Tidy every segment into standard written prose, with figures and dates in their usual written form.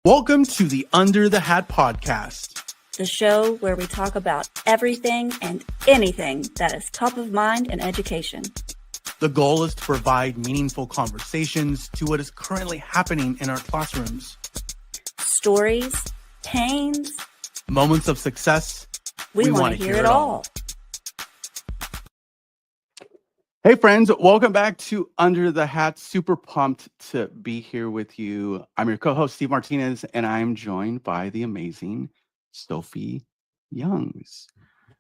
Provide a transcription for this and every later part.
Welcome to the Under the Hat podcast, the show where we talk about everything and anything that is top of mind in education. The goal is to provide meaningful conversations to what is currently happening in our classrooms. Stories, pains, moments of success. We want to hear it all. Hey friends, welcome back to Under the Hat. Super pumped to be here with you. I'm your co-host, Steve Martinez, and I'm joined by the amazing Sophie Youngs.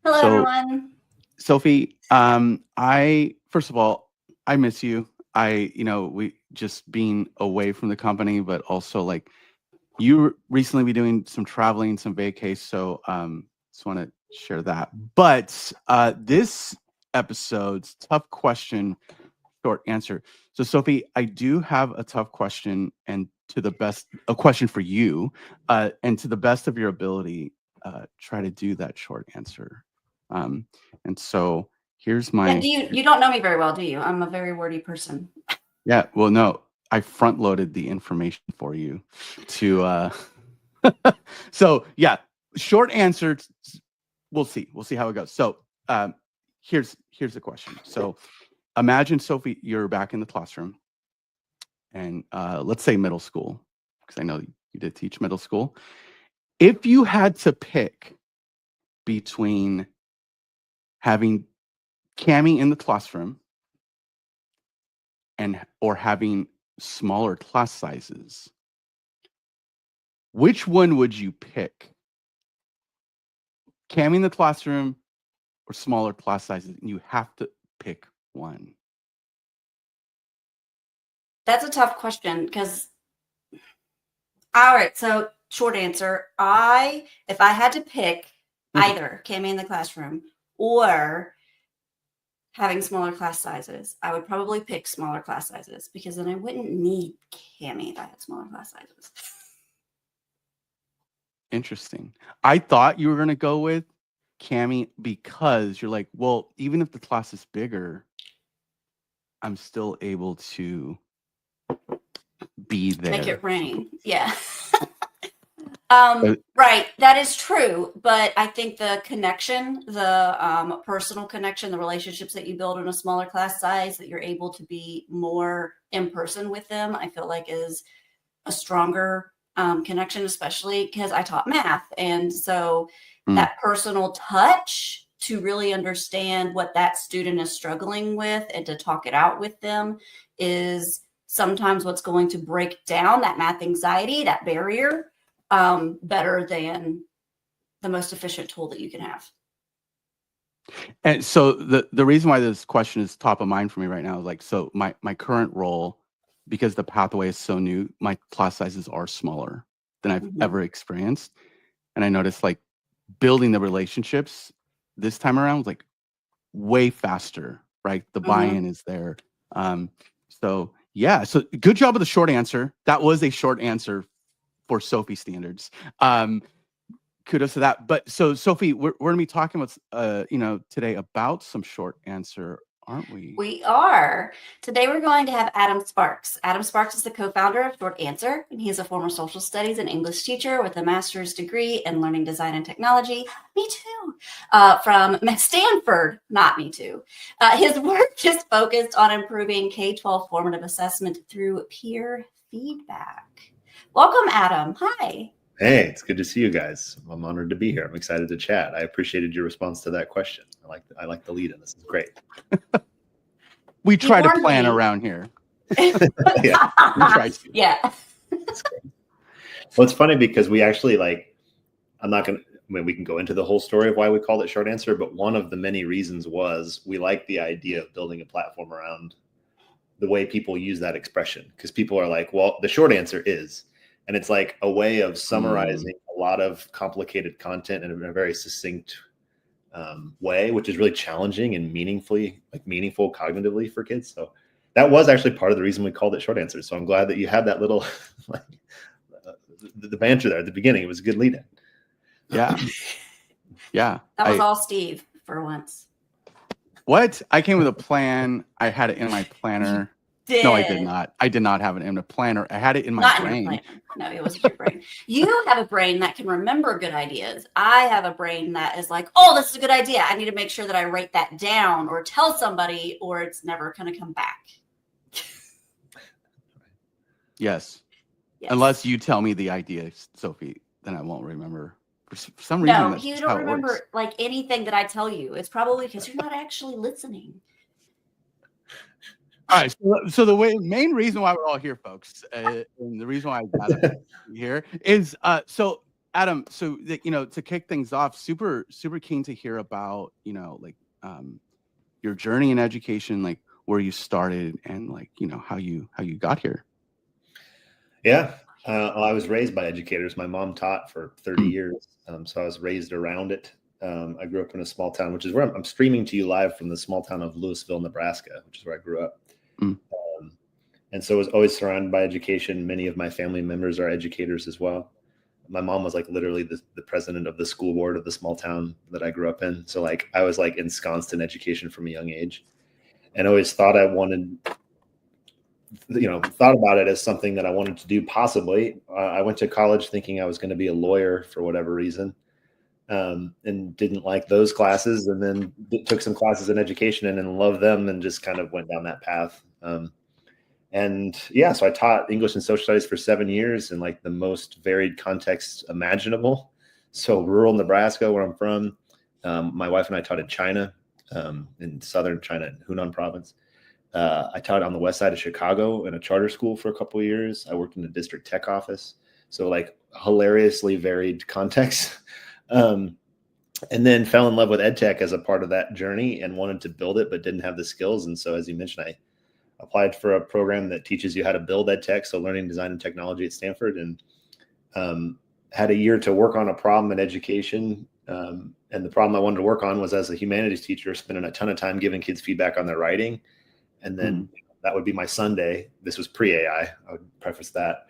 Hello, everyone. Sophie, first of all, I miss you. We just being away from the company, but also like you recently be doing some traveling, some vacay. So just want to share that. But this episode's tough question, short answer. So Sophie, I do have a tough question, and a question for you, and to the best of your ability, try to do that short answer. And so here's my. You don't know me very well, do you? I'm a very wordy person. Yeah. Well, no, I front loaded the information for you to. So yeah, short answer. We'll see. We'll see how it goes. So. Here's the question. So imagine, Sophie, you're back in the classroom, and let's say middle school, because I know you did teach middle school. If you had to pick between having Cami in the classroom or having smaller class sizes, which one would you pick? Cami in the classroom or smaller class sizes, and you have to pick one? That's a tough question because, all right, so short answer, if I had to pick either Cami in the classroom or having smaller class sizes, I would probably pick smaller class sizes because then I wouldn't need Cami if I had smaller class sizes. Interesting. I thought you were going to go with Cami because you're like, well, even if the class is bigger, I'm still able to be there. Make it rain. Yeah. Right. That is true. But I think the connection, the personal connection, the relationships that you build in a smaller class size, that you're able to be more in person with them, I feel like is a stronger connection, especially because I taught math. And so that personal touch to really understand what that student is struggling with and to talk it out with them is sometimes what's going to break down that math anxiety, that barrier, better than the most efficient tool that you can have. And so the reason why this question is top of mind for me right now is like, so my current role, because the pathway is so new, my class sizes are smaller than I've ever experienced. And I noticed like building the relationships this time around was like way faster, right? The buy-in is there. So yeah, so good job with the short answer. That was a short answer for Sophie standards. Kudos to that. But so Sophie, we're going to be talking about, today about some short answer, aren't we? We are. Today we're going to have Adam Sparks. Adam Sparks is the co-founder of Short Answer, and he's a former social studies and English teacher with a master's degree in learning design and technology. Me too. From Stanford, not me too. His work is focused on improving K-12 formative assessment through peer feedback. Welcome, Adam. Hi. Hey, it's good to see you guys. I'm honored to be here. I'm excited to chat. I appreciated your response to that question. I like the lead in this. It's great. We try to plan around here. Yeah. We try to. Yeah. Well, it's funny because we actually we can go into the whole story of why we called it short answer, but one of the many reasons was we like the idea of building a platform around the way people use that expression, because people are like, well, the short answer is. And it's like a way of summarizing a lot of complicated content in a very succinct way, which is really challenging and meaningful cognitively for kids. So that was actually part of the reason we called it short answers. So I'm glad that you had that little the banter there at the beginning. It was a good lead in. Yeah. Yeah. That was all Steve for once. What? I came with a plan. I had it in my planner. No, I did not. I did not have it in a planner. I had it in my Not brain. in your planner. No, it wasn't your brain. You have a brain that can remember good ideas. I have a brain that is like, oh, this is a good idea. I need to make sure that I write that down or tell somebody, or it's never going to come back. Yes. Yes. Unless you tell me the idea, Sophie, then I won't remember. For some reason, No, that's you just don't how it remember works. like anything that I tell you. It's probably because you're not actually listening. All right. So the main reason why we're all here, folks, and the reason why I got up here is so Adam. So to kick things off, super keen to hear about like your journey in education, like where you started, and like how you got here. Yeah. Well, I was raised by educators. My mom taught for 30 years. So I was raised around it. I grew up in a small town, which is where I'm streaming to you live from the small town of Louisville, Nebraska, which is where I grew up. And so I was always surrounded by education. Many of my family members are educators as well. My mom was like literally the president of the school board of the small town that I grew up in. So like I was like ensconced in education from a young age, and always thought I wanted, thought about it as something that I wanted to do possibly. I went to college thinking I was going to be a lawyer for whatever reason, and didn't like those classes, and then took some classes in education and then loved them and just kind of went down that path. And yeah, so I taught English and social studies for 7 years in like the most varied contexts imaginable. So rural Nebraska, where I'm from, my wife and I taught in China, in southern China, in Hunan province. I taught on the west side of Chicago in a charter school for a couple of years. I worked in the district tech office. So like hilariously varied contexts. And then fell in love with ed tech as a part of that journey and wanted to build it, but didn't have the skills. And so, as you mentioned, I applied for a program that teaches you how to build ed tech, so learning design and technology at Stanford, and had a year to work on a problem in education. And the problem I wanted to work on was, as a humanities teacher, spending a ton of time giving kids feedback on their writing. And then that would be my Sunday. This was pre-AI. I would preface that.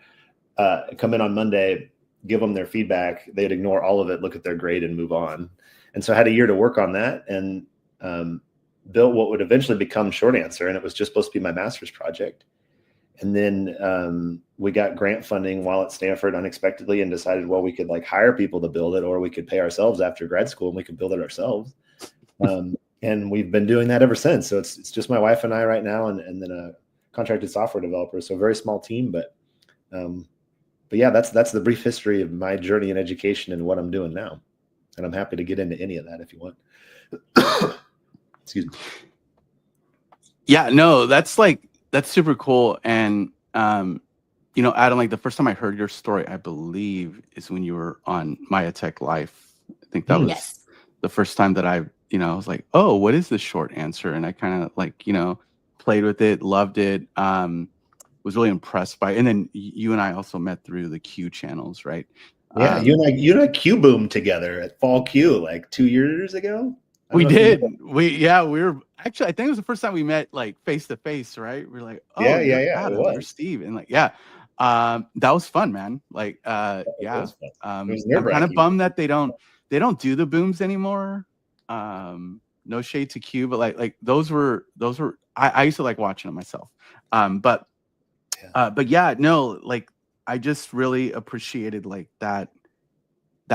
Come in on Monday, give them their feedback. They'd ignore all of it, look at their grade, and move on. And so I had a year to work on that, and built what would eventually become Short Answer. And it was just supposed to be my master's project. And then we got grant funding while at Stanford unexpectedly, and decided, well, we could like hire people to build it, or we could pay ourselves after grad school and we could build it ourselves. And we've been doing that ever since. So it's just my wife and I right now, and then a contracted software developer. So a very small team, but yeah, that's the brief history of my journey in education and what I'm doing now. And I'm happy to get into any of that if you want. Excuse me. Yeah, no, that's super cool. And Adam, like the first time I heard your story, I believe, is when you were on Maya Tech Life. I think that was the first time that I was like, oh, what is the Short Answer? And I kind of like, played with it, loved it, was really impressed by it. And then you and I also met through the Q channels, right? Yeah, you and I Q boomed together at Fall Q like 2 years ago. We did. We were actually, I think it was the first time we met like face to face, right? We were like, oh, yeah, Adam, it was. you're Steve. And like, that was fun, man. Like, It was fun. I'm It was kind of nerve-wracking. bummed that they don't do the booms anymore. No shade to Q, but like those were I used to like watching them myself. But yeah, no, like I just really appreciated like that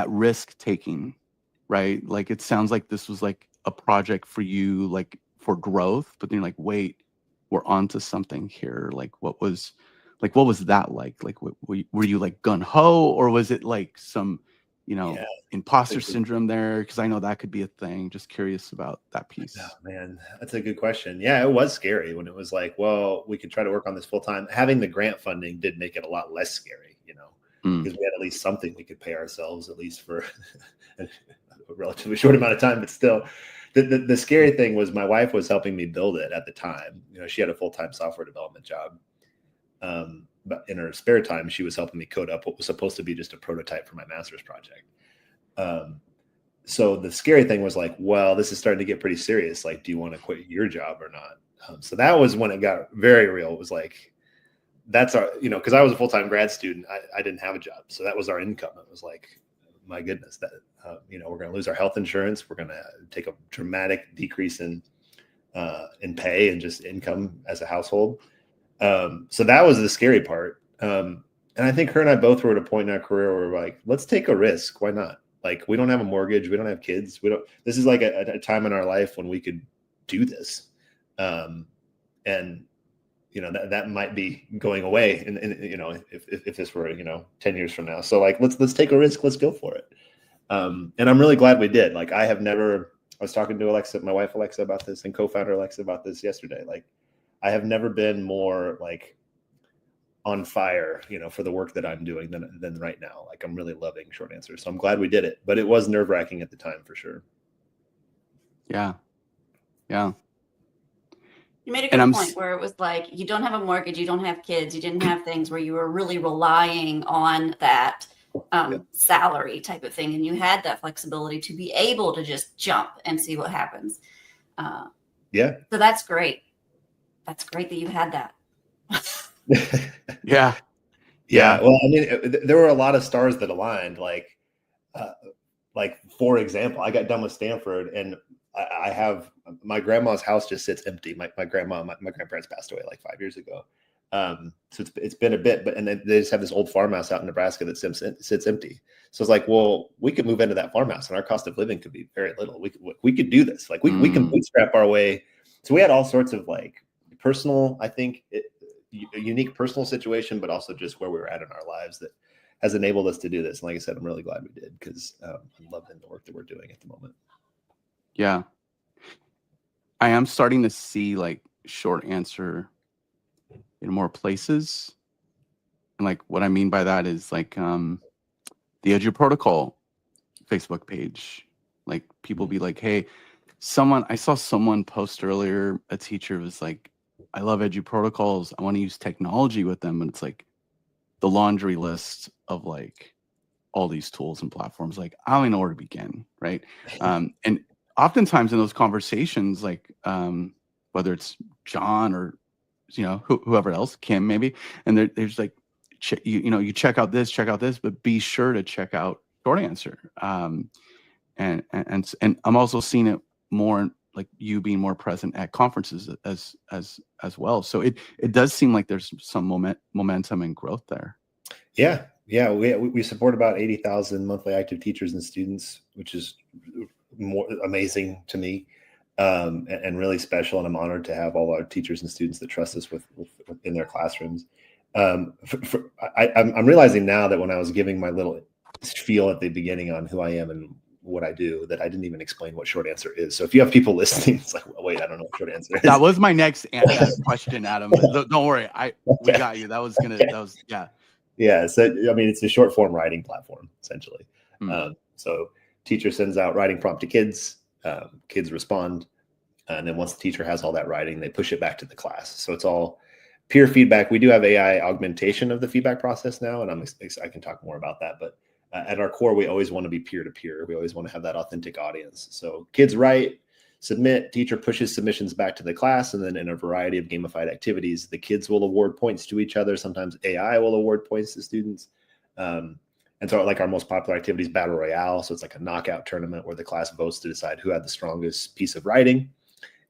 risk taking, right? Like it sounds like this was like a project for you, like for growth, but then you're like, wait, we're onto something here. Like what was that like? Like were you like gun ho, or was it like some imposter syndrome there? Because I know that could be a thing. Just curious about that piece. Oh, man, that's a good question. Yeah, it was scary when it was like, well, we could try to work on this full time. Having the grant funding did make it a lot less scary, because we had at least something we could pay ourselves, at least for a relatively short amount of time. But still, the scary thing was my wife was helping me build it at the time. She had a full-time software development job. But in her spare time, she was helping me code up what was supposed to be just a prototype for my master's project. So the scary thing was like, well, this is starting to get pretty serious. Like, do you want to quit your job or not? So that was when it got very real. It was like, that's our, because I was a full-time grad student. I didn't have a job. So that was our income. It was like, my goodness, that, we're going to lose our health insurance. We're going to take a dramatic decrease in pay and just income as a household. So that was the scary part. And I think her and I both were at a point in our career where we're like, let's take a risk. Why not? Like, we don't have a mortgage. We don't have kids. This is like a time in our life when we could do this. And that might be going away. And if this were, 10 years from now. So like, let's take a risk. Let's go for it. And I'm really glad we did. Like, I was talking to Alexa, my wife, Alexa, about this, and co-founder Alexa about this yesterday. Like, I have never been more like on fire, for the work that I'm doing than right now. Like, I'm really loving Short Answer. So I'm glad we did it, but it was nerve-wracking at the time for sure. Yeah. Yeah. You made a good point where it was like, you don't have a mortgage, you don't have kids, you didn't have things where you were really relying on that salary type of thing. And you had that flexibility to be able to just jump and see what happens. So that's great. That's great that you had that. Yeah. Well, I mean, there were a lot of stars that aligned. Like, for example, I got done with Stanford, and I have my grandma's house just sits empty. My grandparents passed away like 5 years ago. So it's been a bit, and then they just have this old farmhouse out in Nebraska that sits empty. So it's like, well, we could move into that farmhouse, and our cost of living could be very little. We could do this. Like, we can bootstrap our way. So we had all sorts of like personal, I think, a unique personal situation, but also just where we were at in our lives that has enabled us to do this. And like I said, I'm really glad we did, because I'm loving the work that we're doing at the moment. Yeah. I am starting to see like Short Answer in more places. And like, what I mean by that is like the Edu Protocol Facebook page. Like, people be like, hey, I saw someone post earlier, a teacher was like, I love Edu Protocols. I want to use technology with them. And it's like the laundry list of like all these tools and platforms. Like, I don't even know where to begin. Right. And oftentimes in those conversations, like whether it's John or, whoever else, Kim maybe, and there's like, you check out this, but be sure to check out Short Answer. And I'm also seeing it more like you being more present at conferences as well. So it does seem like there's some momentum and growth there. Yeah. We support about 80,000 monthly active teachers and students, which is more amazing to me, and really special. And I'm honored to have all our teachers and students that trust us within their classrooms. I'm realizing now that when I was giving my little spiel at the beginning on who I am and what I do, that I didn't even explain what Short Answer is. So if you have people listening, it's like, well, wait, I don't know what Short Answer is. That was my next question, Adam. Don't worry, we got you. That was. Yeah. So I mean, it's a short form writing platform essentially. So teacher sends out writing prompt to kids. Kids respond, and then once the teacher has all that writing, they push it back to the class. So it's all peer feedback. We do have AI augmentation of the feedback process now, and I can talk more about that, but at our core, we always want to be peer-to-peer. We always want to have that authentic audience. So kids write, submit, teacher pushes submissions back to the class, and then in a variety of gamified activities, the kids will award points to each other. Sometimes AI will award points to students. And so like our most popular activity is Battle Royale. So it's like a knockout tournament where the class votes to decide who had the strongest piece of writing.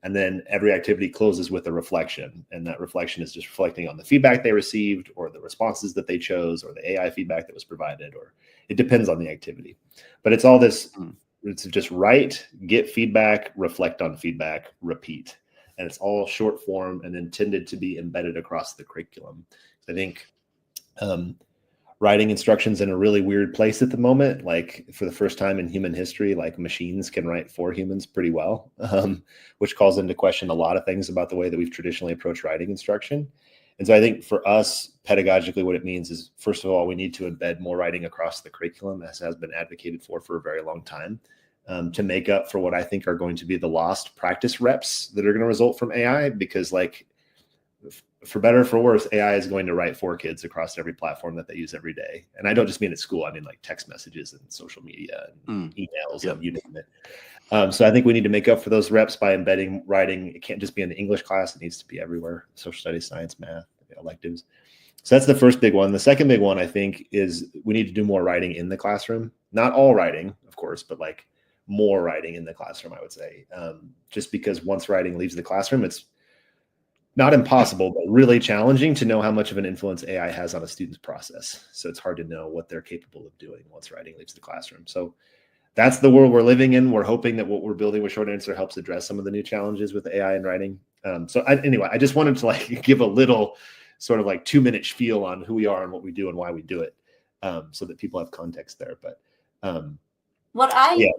And then every activity closes with a reflection. And that reflection is just reflecting on the feedback they received, or the responses that they chose, or the AI feedback that was provided, or it depends on the activity. But it's all this, it's just write, get feedback, reflect on feedback, repeat. And it's all short form and intended to be embedded across the curriculum. I think writing instruction's in a really weird place at the moment. Like, for the first time in human history, like, machines can write for humans pretty well, which calls into question a lot of things about the way that we've traditionally approached writing instruction. And so I think for us, pedagogically, what it means is, first of all, we need to embed more writing across the curriculum, as has been advocated for a very long time, to make up for what I think are going to be the lost practice reps that are going to result from AI. Because, like, for better or for worse, AI is going to write for kids across every platform that they use every day. And I don't just mean at school. I mean like text messages and social media and emails and you name it. So I think we need to make up for those reps by embedding writing. It can't just be in the English class. It needs to be everywhere. Social studies, science, math, electives. So that's the first big one. The second big one, I think, is we need to do more writing in the classroom. Not all writing, of course, but like more writing in the classroom, I would say. Just because once writing leaves the classroom, it's not impossible, but really challenging to know how much of an influence AI has on a student's process. So it's hard to know what they're capable of doing once writing leaves the classroom. So that's the world we're living in. We're hoping that what we're building with Short Answer helps address some of the new challenges with AI and writing. Anyway, I just wanted to like give a little sort of like 2-minute spiel on who we are and what we do and why we do it, so that people have context there. But what I yeah.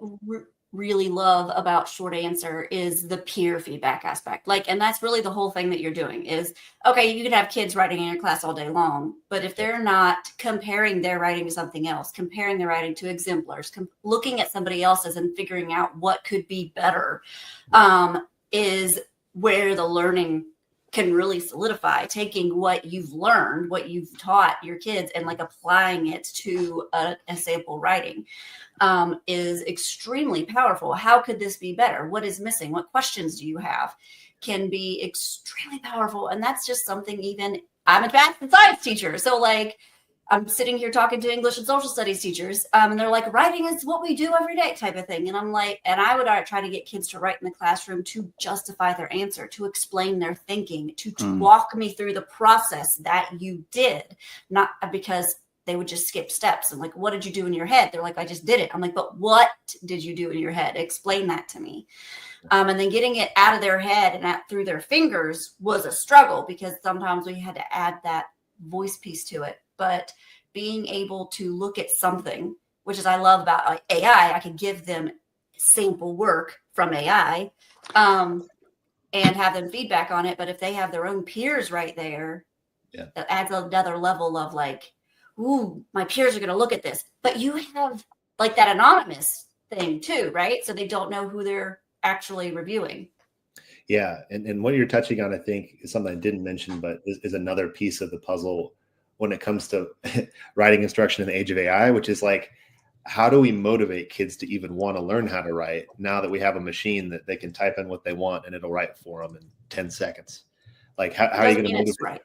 really love about Short Answer is the peer feedback aspect. Like, and that's really the whole thing that you're doing is, okay, you could have kids writing in your class all day long, but if they're not comparing their writing to something else, comparing their writing to exemplars, looking at somebody else's and figuring out what could be better, is where the learning can really solidify. Taking what you've learned, what you've taught your kids, and like applying it to a sample writing is extremely powerful. How could this be better? What is missing? What questions do you have? Can be extremely powerful. And that's just something, even I'm a math and science teacher. So like I'm sitting here talking to English and social studies teachers, and they're like, writing is what we do every day type of thing. And I'm like, and I would try to get kids to write in the classroom to justify their answer, to explain their thinking, to walk me through the process that you did, not because they would just skip steps. And like, what did you do in your head? They're like, I just did it. I'm like, but what did you do in your head? Explain that to me. And then getting it out of their head and out through their fingers was a struggle, because sometimes we had to add that voice piece to it. But being able to look at something, which is I love about like AI, I can give them sample work from AI and have them feedback on it. But if they have their own peers right there, that adds another level of like, ooh, my peers are going to look at this. But you have like that anonymous thing too, right? So they don't know who they're actually reviewing. Yeah. And what you're touching on, I think, is something I didn't mention, but is another piece of the puzzle when it comes to writing instruction in the age of AI, which is like, how do we motivate kids to even want to learn how to write now that we have a machine that they can type in what they want and it'll write for them in 10 seconds? Like, how are you going to motivate? Right.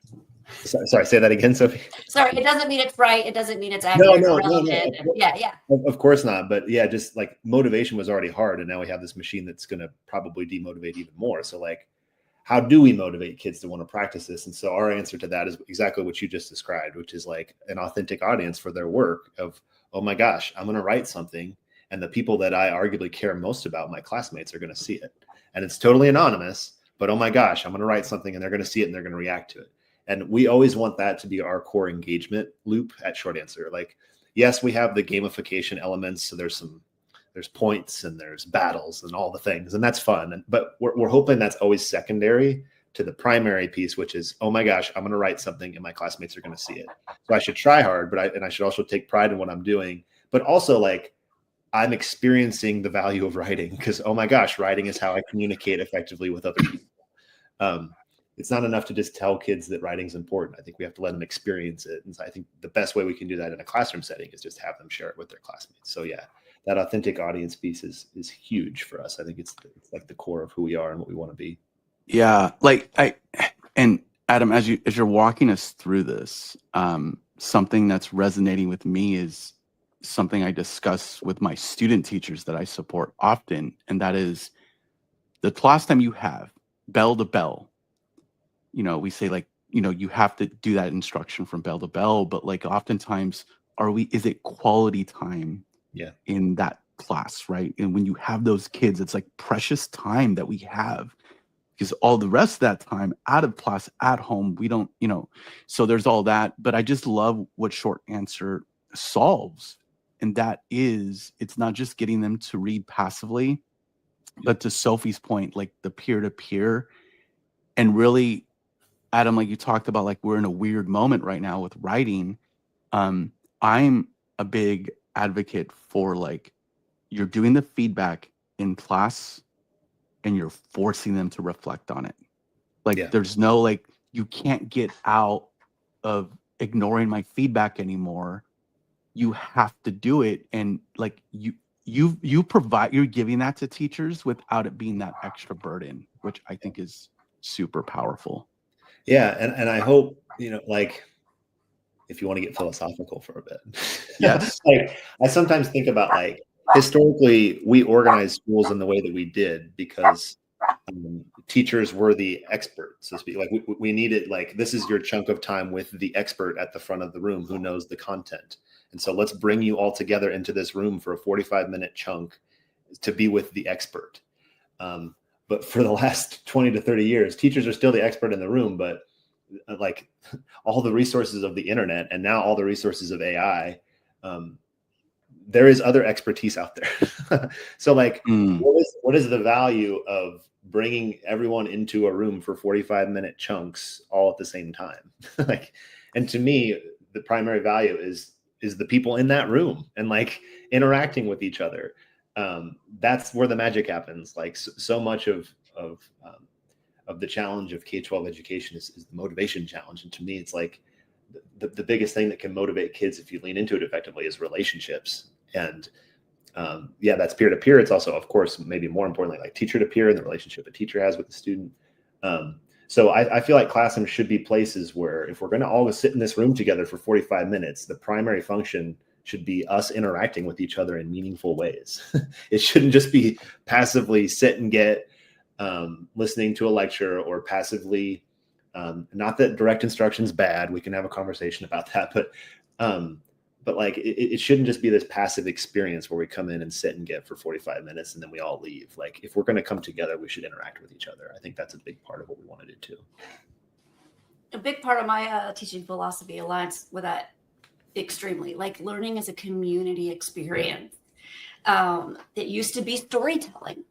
Sorry, say that again, Sophie. Sorry, it doesn't mean it's right. It doesn't mean it's accurate or relevant. No. Yeah. Of course not. But yeah, just like motivation was already hard. And now we have this machine that's going to probably demotivate even more. So like, how do we motivate kids to want to practice this? And so our answer to that is exactly what you just described, which is like an authentic audience for their work of, oh my gosh, I'm going to write something. And the people that I arguably care most about, my classmates, are going to see it. And it's totally anonymous, but oh my gosh, I'm going to write something and they're going to see it and they're going to react to it. And we always want that to be our core engagement loop at Short Answer. Like, yes, we have the gamification elements. So there's points and there's battles and all the things, and that's fun. But we're hoping that's always secondary to the primary piece, which is, oh my gosh, I'm going to write something and my classmates are going to see it. So I should try hard, but I should also take pride in what I'm doing. But also like, I'm experiencing the value of writing because, oh my gosh, writing is how I communicate effectively with other people. It's not enough to just tell kids that writing is important. I think we have to let them experience it. And so I think the best way we can do that in a classroom setting is just have them share it with their classmates. So yeah, that authentic audience piece is huge for us. I think it's like the core of who we are and what we want to be. Yeah. Like and Adam, as you're walking us through this, something that's resonating with me is something I discuss with my student teachers that I support often. And that is the class time you have, bell to bell. We say like, you have to do that instruction from bell to bell, but like oftentimes is it quality time in that class, right? And when you have those kids, it's like precious time that we have, because all the rest of that time out of class, at home, we don't, so there's all that. But I just love what Short Answer solves. And that is, it's not just getting them to read passively, but to Sophie's point, like the peer-to-peer. And really, Adam, like you talked about, like we're in a weird moment right now with writing. I'm a big advocate for like, you're doing the feedback in class and you're forcing them to reflect on it. Like there's no, like, you can't get out of ignoring my feedback anymore. You have to do it. And like you're giving that to teachers without it being that extra burden, which I think is super powerful. Yeah. And I hope, like, if you want to get philosophical for a bit. Yes. Like, I sometimes think about like, historically, we organized schools in the way that we did because teachers were the expert, so to speak. Like we needed, like, this is your chunk of time with the expert at the front of the room who knows the content. And so let's bring you all together into this room for a 45-minute chunk to be with the expert. But for the last 20 to 30 years, teachers are still the expert in the room, but like all the resources of the internet and now all the resources of AI, there is other expertise out there. So like, what is the value of bringing everyone into a room for 45-minute chunks all at the same time? Like, and to me, the primary value is the people in that room and like interacting with each other. That's where the magic happens. Like so much of the challenge of K-12 education is the motivation challenge. And to me, it's like the biggest thing that can motivate kids, if you lean into it effectively, is relationships. And that's peer-to-peer. It's also, of course, maybe more importantly, like teacher-to-peer and the relationship a teacher has with the student. So I feel like classrooms should be places where if we're going to always sit in this room together for 45 minutes, the primary function should be us interacting with each other in meaningful ways. It shouldn't just be passively sit and get, listening to a lecture, or passively, not that direct instruction is bad. We can have a conversation about that, but like it shouldn't just be this passive experience where we come in and sit and get for 45 minutes and then we all leave. Like if we're going to come together, we should interact with each other. I think that's a big part of what we want to do too. A big part of my teaching philosophy aligns with that extremely. Like learning is a community experience. It used to be storytelling.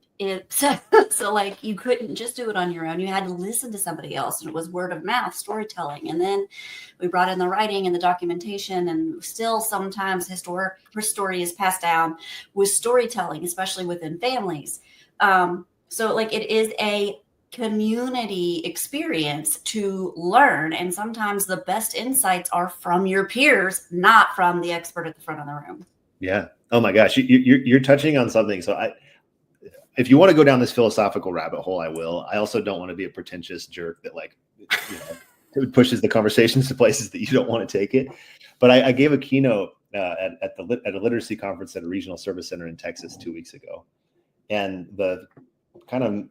So like you couldn't just do it on your own. You had to listen to somebody else, and it was word of mouth storytelling. And then we brought in the writing and the documentation, and still sometimes her story is passed down with storytelling, especially within families. So like it is a community experience to learn, and sometimes the best insights are from your peers, not from the expert at the front of the room. Yeah. Oh my gosh, you're touching on something. So if you want to go down this philosophical rabbit hole, I will. I also don't want to be a pretentious jerk that like, pushes the conversations to places that you don't want to take it. But I gave a keynote at a literacy conference at a regional service center in Texas 2 weeks ago, and the kind of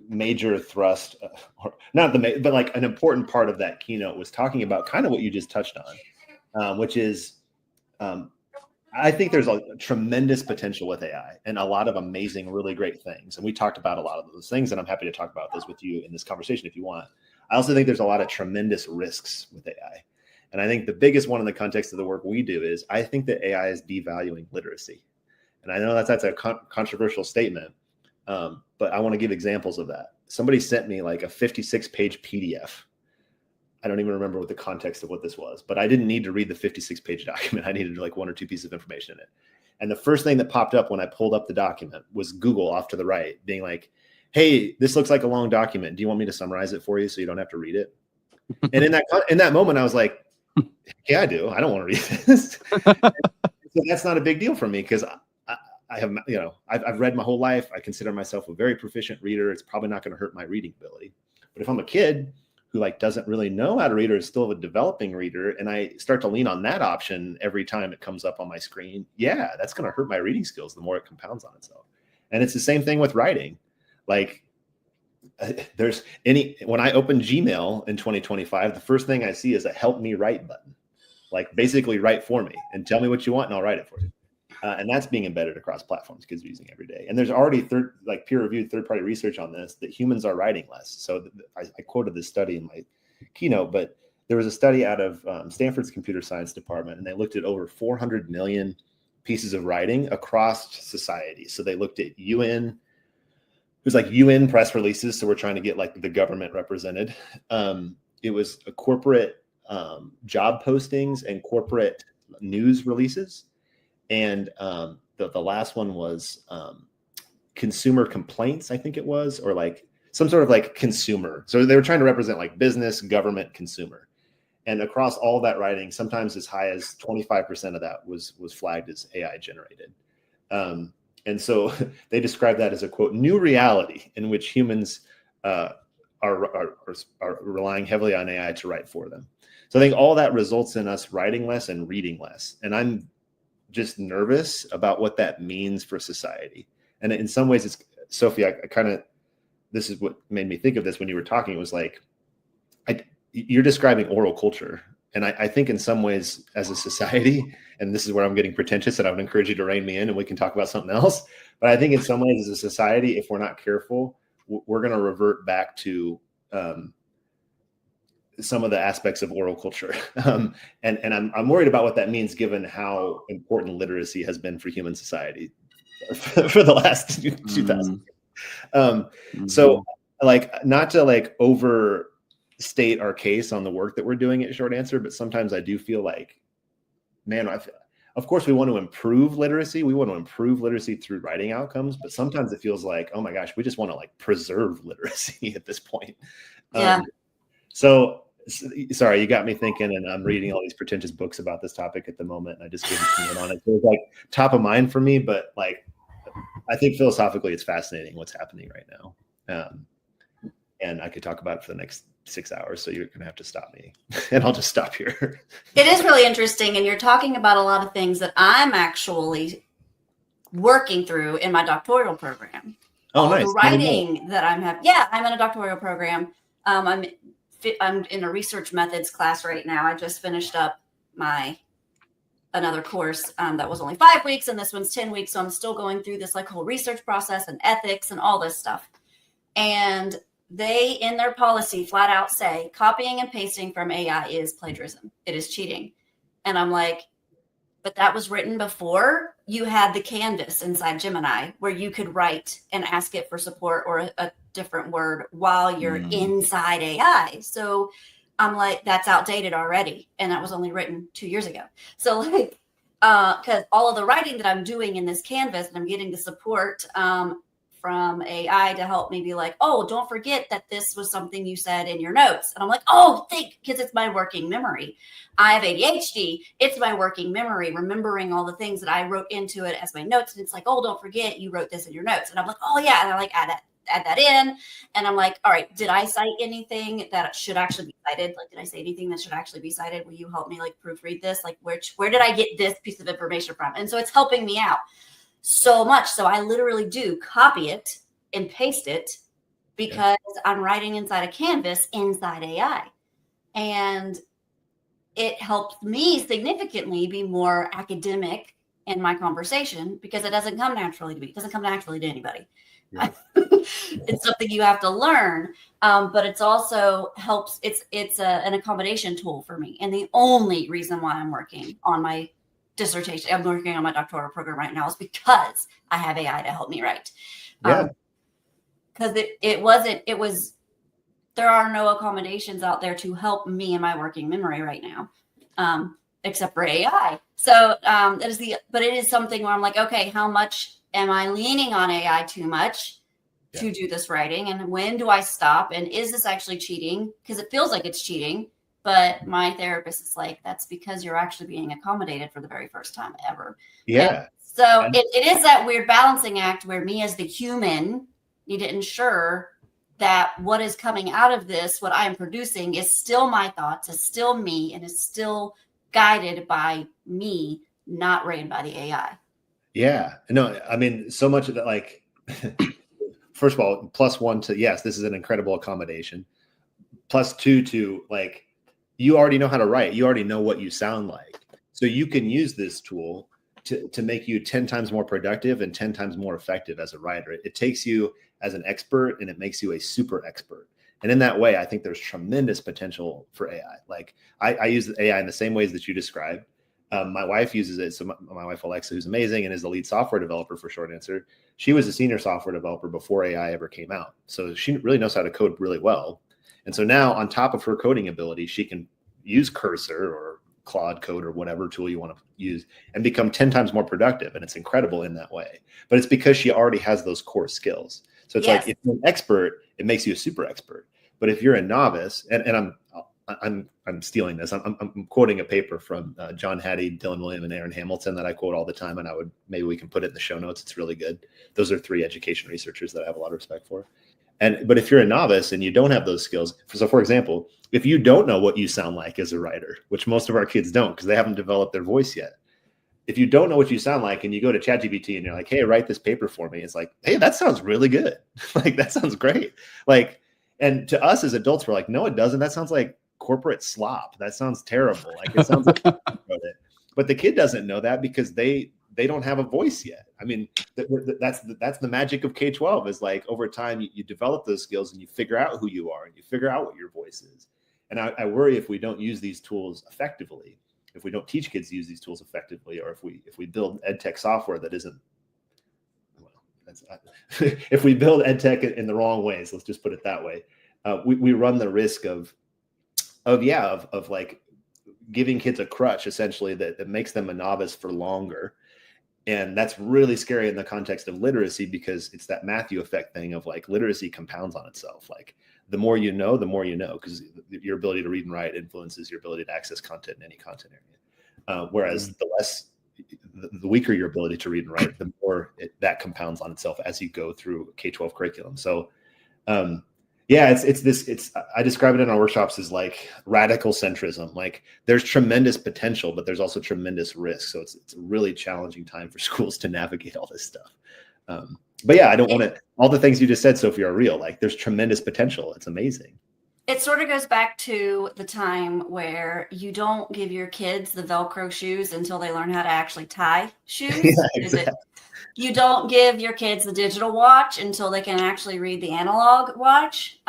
major thrust, but like an important part of that keynote was talking about kind of what you just touched on, which is. I think there's a tremendous potential with AI and a lot of amazing, really great things. And we talked about a lot of those things, and I'm happy to talk about those with you in this conversation if you want. I also think there's a lot of tremendous risks with AI. And I think the biggest one in the context of the work we do is I think that AI is devaluing literacy. And I know that's a controversial statement, but I want to give examples of that. Somebody sent me like a 56-page PDF. I don't even remember what the context of what this was, but I didn't need to read the 56-page document. I needed like 1 or 2 pieces of information in it. And the first thing that popped up when I pulled up the document was Google off to the right being like, hey, this looks like a long document. Do you want me to summarize it for you so you don't have to read it? And in that moment, I was like, yeah, I do. I don't want to read this. So that's not a big deal for me because I have, I've read my whole life. I consider myself a very proficient reader. It's probably not going to hurt my reading ability. But if I'm a kid who like doesn't really know how to read or is still a developing reader, and I start to lean on that option every time it comes up on my screen, yeah, that's going to hurt my reading skills the more it compounds on itself. And it's the same thing with writing. Like when I open Gmail in 2025, the first thing I see is a help me write button. Like basically write for me and tell me what you want and I'll write it for you. And that's being embedded across platforms kids are using every day. And there's already peer-reviewed third-party research on this that humans are writing less. So I quoted this study in my keynote, but there was a study out of Stanford's computer science department, and they looked at over 400 million pieces of writing across society. So they looked at UN. It was like UN press releases. So we're trying to get like the government represented. It was a corporate job postings and corporate news releases. And the last one was consumer complaints, I think it was, or like some sort of like consumer. So they were trying to represent like business, government, consumer. And across all that writing, sometimes as high as 25% of that was flagged as AI generated. And so they described that as a, quote, new reality in which humans are relying heavily on AI to write for them. So I think all that results in us writing less and reading less. And I'm just nervous about what that means for society. And in some ways, it's Sophie, I kind of this is what made me think of this when you were talking. It was like, you're describing oral culture. And I think in some ways as a society, and this is where I'm getting pretentious and I would encourage you to rein me in and we can talk about something else. But I think in some ways as a society, if we're not careful, we're going to revert back to some of the aspects of oral culture. And I'm worried about what that means given how important literacy has been for human society for the last 2000. So like, not to like overstate our case on the work that we're doing at Short Answer, but sometimes I do feel like, man, of course we want to improve literacy. We want to improve literacy through writing outcomes, but sometimes it feels like, oh my gosh, we just want to like preserve literacy at this point. Yeah. So sorry, you got me thinking, and I'm reading all these pretentious books about this topic at the moment, and I just gave an opinion on it. So it's like top of mind for me, but like, I think philosophically it's fascinating what's happening right now. And I could talk about it for the next 6 hours, so you're going to have to stop me, and I'll just stop here. It is really interesting, and you're talking about a lot of things that I'm actually working through in my doctoral program. Oh, nice. The writing that I'm having. Yeah, I'm in a doctoral program. I'm in a research methods class right now. I just finished up another course that was only 5 weeks, and this one's 10 weeks. So I'm still going through this like whole research process and ethics and all this stuff. And they, in their policy, flat out say copying and pasting from AI is plagiarism. It is cheating. And I'm like, but that was written before you had the canvas inside Gemini where you could write and ask it for support or a different word while you're inside AI. So I'm like, that's outdated already. And that was only written 2 years ago. So like, because all of the writing that I'm doing in this canvas, and I'm getting the support from AI to help me be like, oh, don't forget that this was something you said in your notes. And I'm like, oh, because it's my working memory. I have ADHD. It's my working memory, remembering all the things that I wrote into it as my notes. And it's like, oh, don't forget you wrote this in your notes. And I'm like, oh yeah. And I like add that in. And I'm like, all right, did I cite anything that should actually be cited? Like, did I say anything that should actually be cited? Will you help me like proofread this? Like, where did I get this piece of information from? And so it's helping me out so much. So I literally do copy it and paste it because I'm writing inside a canvas inside AI. And it helps me significantly be more academic in my conversation because it doesn't come naturally to me. It doesn't come naturally to anybody. Yeah. It's something you have to learn. But it's also helps. It's an accommodation tool for me. And the only reason why I'm working on my dissertation, I'm working on my doctoral program right now, is because I have AI to help me write. Yeah. Because there are no accommodations out there to help me in my working memory right now, except for AI. So but it is something where I'm like, okay, how much am I leaning on AI too much to do this writing? And when do I stop? And is this actually cheating? Because it feels like it's cheating. But my therapist is like, that's because you're actually being accommodated for the very first time ever. Yeah. And so it is that weird balancing act where me as the human need to ensure that what is coming out of this, what I'm producing, is still my thoughts, is still me, and is still guided by me, not ran by the AI. Yeah. No, I mean, so much of that, like, first of all, +1 to, yes, this is an incredible accommodation. +2 to, like, you already know how to write. You already know what you sound like. So you can use this tool to make you 10 times more productive and 10 times more effective as a writer. It takes you as an expert and it makes you a super expert. And in that way, I think there's tremendous potential for AI. Like I use AI in the same ways that you described. My wife uses it. So my wife, Alexa, who's amazing and is the lead software developer for Short Answer, she was a senior software developer before AI ever came out. So she really knows how to code really well. And so now on top of her coding ability, she can use Cursor or Claude Code or whatever tool you want to use and become 10 times more productive. And it's incredible in that way. But it's because she already has those core skills. So it's like, if you're an expert, it makes you a super expert. But if you're a novice, and I'm stealing this, I'm quoting a paper from John Hattie, Dylan William, and Aaron Hamilton that I quote all the time. And maybe we can put it in the show notes. It's really good. Those are 3 education researchers that I have a lot of respect for. But if you're a novice and you don't have those skills, so for example, if you don't know what you sound like as a writer, which most of our kids don't because they haven't developed their voice yet, if you don't know what you sound like and you go to ChatGPT and you're like, hey, write this paper for me, it's like, hey, that sounds really good. Like, that sounds great. Like, and to us as adults, we're like, no, it doesn't. That sounds like corporate slop. That sounds terrible. Like, it sounds like it. But the kid doesn't know that because they don't have a voice yet. I mean, that's the magic of K-12 is like over time you develop those skills and you figure out who you are and you figure out what your voice is. And I worry if we don't use these tools effectively, if we don't teach kids to use these tools effectively, or if we build ed tech software that isn't, if we build ed tech in the wrong ways, let's just put it that way, we run the risk of like giving kids a crutch essentially that makes them a novice for longer. And that's really scary in the context of literacy, because it's that Matthew effect thing of like literacy compounds on itself. Like the more you know, because your ability to read and write influences your ability to access content in any content area. Whereas the weaker your ability to read and write, the more that compounds on itself as you go through K-12 curriculum. So I describe it in our workshops as like radical centrism. Like there's tremendous potential, but there's also tremendous risk. So it's a really challenging time for schools to navigate all this stuff. But yeah, I don't want to, all the things you just said, Sophie, are real. Like there's tremendous potential. It's amazing. It sort of goes back to the time where you don't give your kids the Velcro shoes until they learn how to actually tie shoes. Yeah, exactly. You don't give your kids the digital watch until they can actually read the analog watch,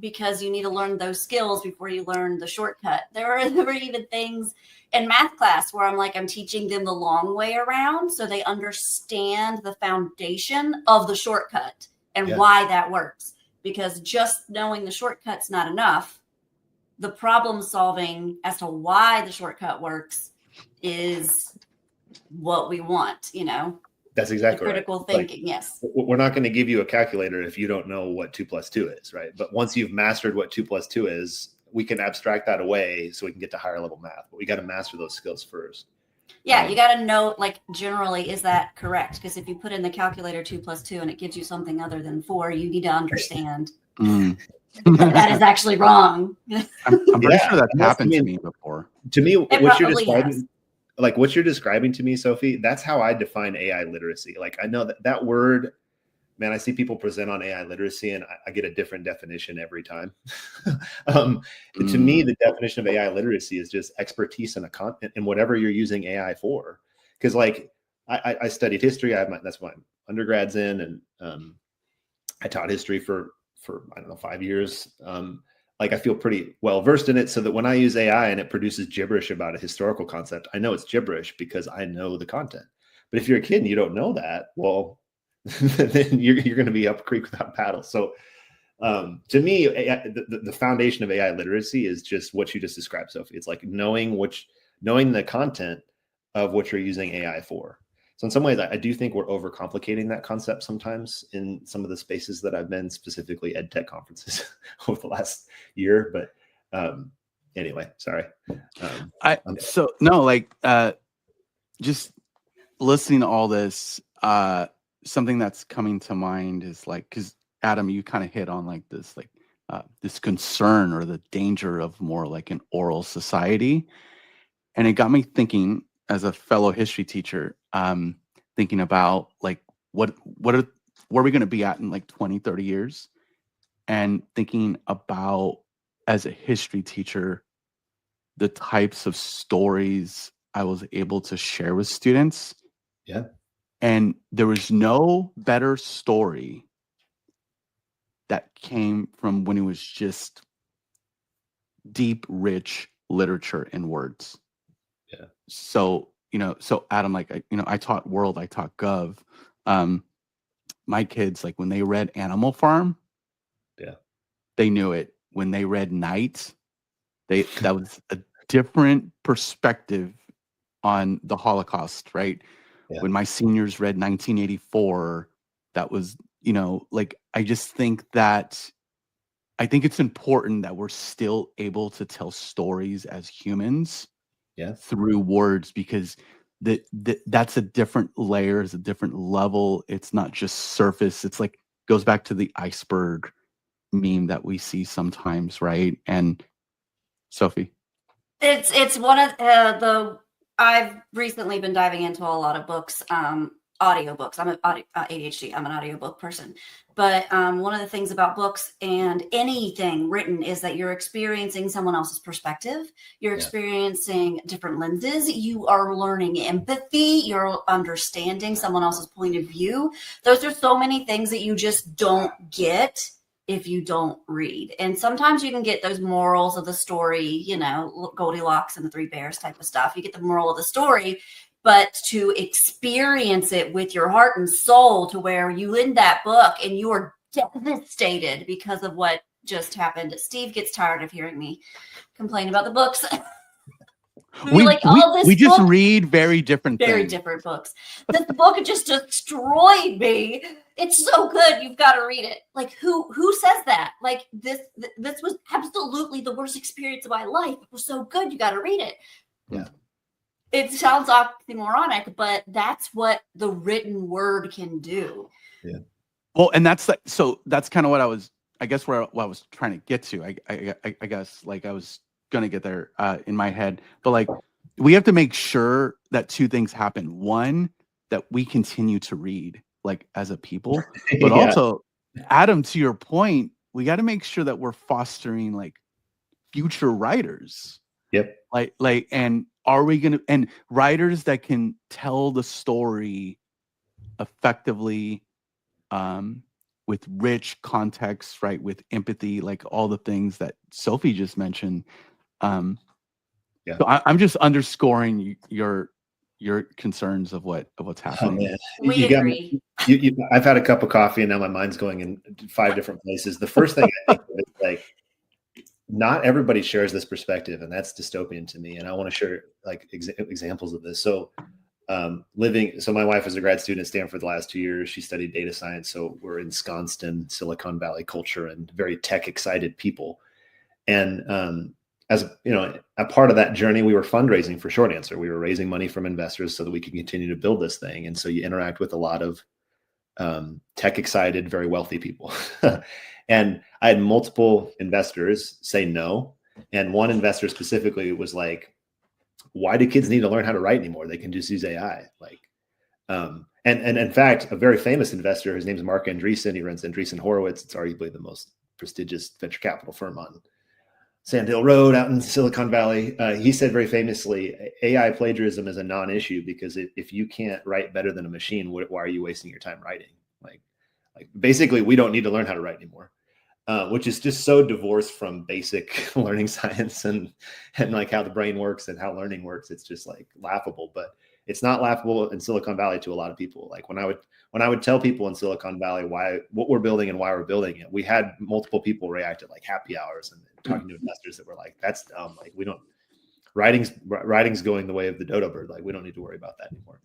because you need to learn those skills before you learn the shortcut. There were even things in math class where I'm teaching them the long way around so they understand the foundation of the shortcut and why that works. Because just knowing the shortcut's not enough. The problem solving as to why the shortcut works is what we want, That's exactly right. Critical thinking, yes. We're not going to give you a calculator if you don't know what 2 + 2 is, right? But once you've mastered what 2 + 2 is, we can abstract that away so we can get to higher level math. But we got to master those skills first. Yeah, you got to know, generally, is that correct? Because if you put in the calculator 2 + 2 and it gives you something other than 4, you need to understand that is actually wrong. I'm pretty sure that's happened to me before. To me, what you're describing to me, Sophie, that's how I define AI literacy. Like I know that word, man, I see people present on AI literacy and I get a different definition every time. To me, the definition of AI literacy is just expertise in in whatever you're using AI for. Because like I studied history, that's what my undergrad's in, and I taught history for I don't know 5 years. Like I feel pretty well versed in it, so that when I use AI and it produces gibberish about a historical concept, I know it's gibberish because I know the content. But if you're a kid and you don't know that, well, then you're going to be up creek without paddle. So to me, the foundation of AI literacy is just what you just described, Sophie. It's like knowing the content of what you're using AI for. So in some ways, I do think we're overcomplicating that concept sometimes in some of the spaces that I've been, specifically ed tech conferences over the last year. But anyway, sorry. Just listening to all this, something that's coming to mind is like, because Adam, you kind of hit on like this, this concern or the danger of more like an oral society. And it got me thinking as a fellow history teacher, thinking about like, where are we going to be at in like 20, 30 years? And thinking about, as a history teacher, the types of stories I was able to share with students. Yeah. And there was no better story that came from when it was just deep, rich literature and words. Yeah. So, Adam, like, I taught world, I taught gov. My kids, like when they read Animal Farm, they knew it. When they read Night, that was a different perspective on the Holocaust, right? Yeah. When my seniors read 1984, that was, I just think it's important that we're still able to tell stories as humans through words, because that's a different layer, it's a different level. It's not just surface. It's like, goes back to the iceberg meme that we see sometimes, right? And Sophie? It's one of I've recently been diving into a lot of books, audiobooks. I'm an ADHD. I'm an audiobook person. But one of the things about books and anything written is that you're experiencing someone else's perspective. You're experiencing different lenses. You are learning empathy. You're understanding someone else's point of view. Those are so many things that you just don't get if you don't read. And sometimes you can get those morals of the story, you know, Goldilocks and the Three Bears type of stuff. You get the moral of the story, but to experience it with your heart and soul to where you in that book and you are devastated because of what just happened. Steve gets tired of hearing me complain about the books. We just read very different things. Different books. This book just destroyed me. It's so good. You've got to read it. Like who says that? Like this was absolutely the worst experience of my life. It was so good. You got to read it. Yeah. It sounds oxymoronic, but that's what the written word can do. Yeah. Well, and that's like, so that's kind of what I was trying to get to. I guess like I was going to get there in my head, but like we have to make sure that two things happen. One, that we continue to read like as a people, but also Adam, to your point, we got to make sure that we're fostering like future writers. Yep. Like, and are we going to, and writers that can tell the story effectively, with rich context, right? With empathy, like all the things that Sophie just mentioned. So I'm just underscoring your concerns of what's happening. We agree. I've had a cup of coffee and now my mind's going in 5 different places. The first thing I think of is like, not everybody shares this perspective, and that's dystopian to me. And I want to share like examples of this. So so my wife was a grad student at Stanford the last 2 years. She studied data science. So we're ensconced in Silicon Valley culture and very tech excited people. And as you know, a part of that journey, we were fundraising for Short Answer. We were raising money from investors so that we could continue to build this thing. And so you interact with a lot of tech excited, very wealthy people. And I had multiple investors say no. And one investor specifically was like, why do kids need to learn how to write anymore? They can just use AI. Like, and in fact, a very famous investor, his name is Mark Andreessen. He runs Andreessen Horowitz. It's arguably the most prestigious venture capital firm on Sand Hill Road out in Silicon Valley. He said very famously, AI plagiarism is a non-issue because if you can't write better than a machine, why are you wasting your time writing? Like basically, we don't need to learn how to write anymore. Which is just so divorced from basic learning science and like how the brain works and how learning works. It's just like laughable, but it's not laughable in Silicon Valley to a lot of people. Like when I would tell people in Silicon Valley what we're building and why we're building it, we had multiple people react at like happy hours and talking to investors that were like, that's dumb. Like writing's going the way of the dodo bird. Like we don't need to worry about that anymore.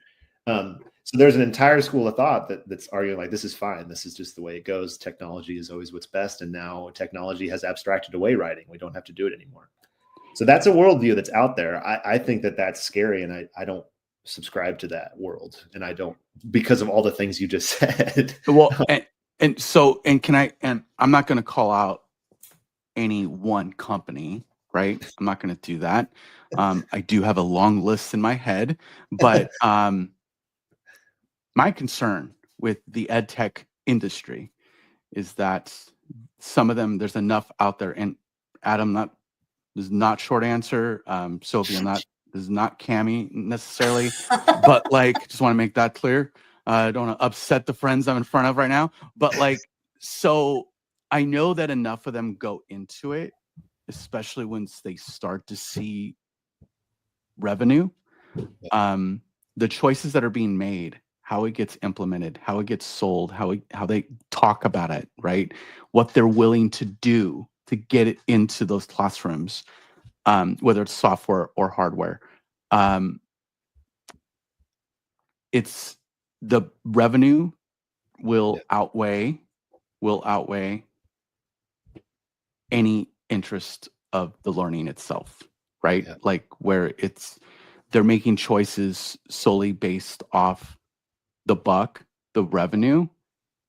So there's an entire school of thought that's arguing like, this is fine. This is just the way it goes. Technology is always what's best. And now technology has abstracted away writing. We don't have to do it anymore. So that's a worldview that's out there. I think that's scary. And I don't subscribe to that world. And I don't, because of all the things you just said. Well, and I'm not going to call out any one company, right? I'm not going to do that. I do have a long list in my head, but, my concern with the ed tech industry is that some of them, there's enough out there, and Adam, this is not Short Answer. Sophie, this is not Cami necessarily, but like, just want to make that clear. I don't want to upset the friends I'm in front of right now, but like, so I know that enough of them go into it, especially once they start to see revenue, the choices that are being made, how it gets implemented, how it gets sold, how they talk about it, right? What they're willing to do to get it into those classrooms, whether it's software or hardware. It's the revenue will outweigh any interest of the learning itself, right? Yeah. Like where they're making choices solely based off the revenue.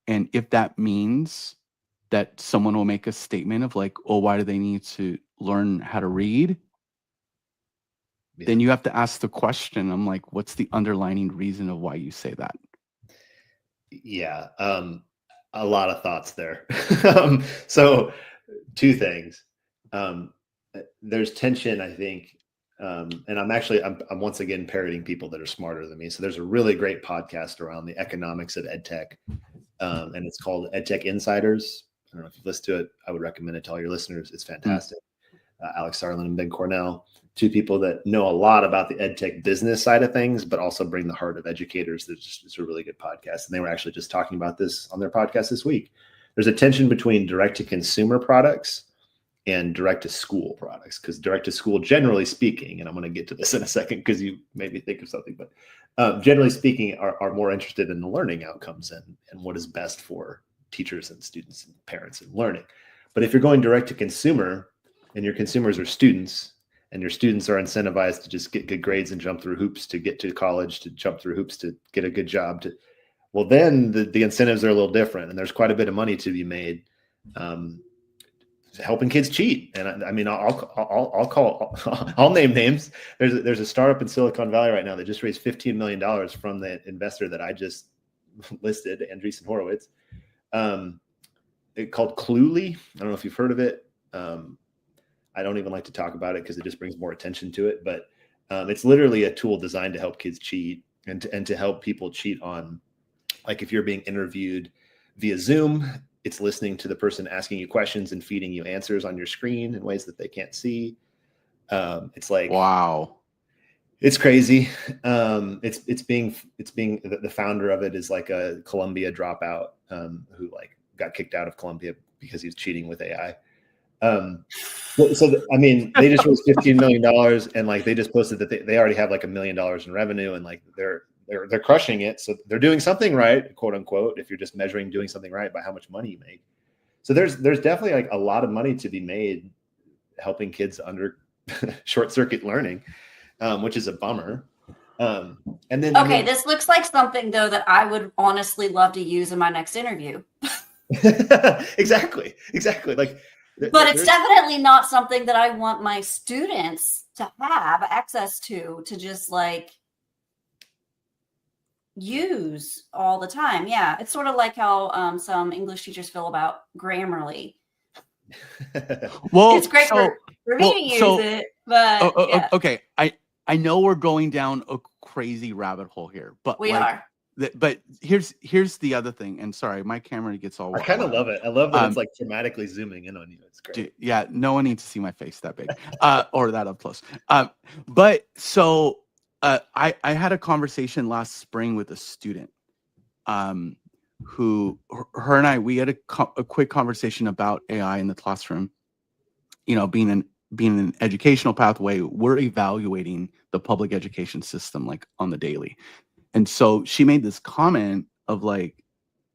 And if that means that someone will make a statement of like, oh, why do they need to learn how to read? then you have to ask the question. I'm like, what's the underlining reason of why you say that? Yeah. A lot of thoughts there. So two things. There's tension, I think. And I'm once again parroting people that are smarter than me. So there's a really great podcast around the economics of EdTech. And it's called EdTech Insiders. I don't know if you've listened to it. I would recommend it to all your listeners. It's fantastic. Alex Sarlin and Ben Cornell, two people that know a lot about the EdTech business side of things, but also bring the heart of educators. It's a really good podcast. And they were actually just talking about this on their podcast this week. There's a tension between direct-to-consumer products and direct-to-school products, because direct-to-school, generally speaking, and I'm going to get to this in a second because you made me think of something, but generally speaking, are more interested in the learning outcomes and what is best for teachers and students and parents and learning. But if you're going direct-to-consumer, and your consumers are students, and your students are incentivized to just get good grades and jump through hoops to get to college, to jump through hoops to get a good job, well, then the incentives are a little different, and there's quite a bit of money to be made helping kids cheat. And I mean, I'll name names. There's a startup in Silicon Valley right now that just raised $15 million from the investor that I just listed, Andreessen Horowitz, called Cluely. I don't know if you've heard of it. I don't even like to talk about it because it just brings more attention to it. But it's literally a tool designed to help kids cheat and to help people cheat on, like, if you're being interviewed via Zoom, it's listening to the person asking you questions and feeding you answers on your screen in ways that they can't see. It's like, wow, it's crazy. It's being the founder of it is like a Columbia dropout who like got kicked out of Columbia because he was cheating with AI. I mean, they just raised $15 million, and like they just posted that they already have like $1 million in revenue, and like they're crushing it. So they're doing something right, quote unquote, if you're just measuring doing something right by how much money you make. So there's definitely like a lot of money to be made helping kids under short circuit learning, which is a bummer. And then okay, this looks like something though that I would honestly love to use in my next interview. Exactly. Like, but it's definitely not something that I want my students to have access to just like use all the time. Yeah, it's sort of like how some English teachers feel about Grammarly. Well, it's great for me to use it, but yeah. Okay, I know we're going down a crazy rabbit hole here, but we are. But here's the other thing, and sorry, my camera gets all. I kind of love it. I love that it's like dramatically zooming in on you. It's great. Dude, yeah, no one needs to see my face that big, or that up close. But so I had a conversation last spring with a student, who her and we had a quick conversation about AI in the classroom. You know, being an educational pathway, we're evaluating the public education system like on the daily. And so she made this comment of like,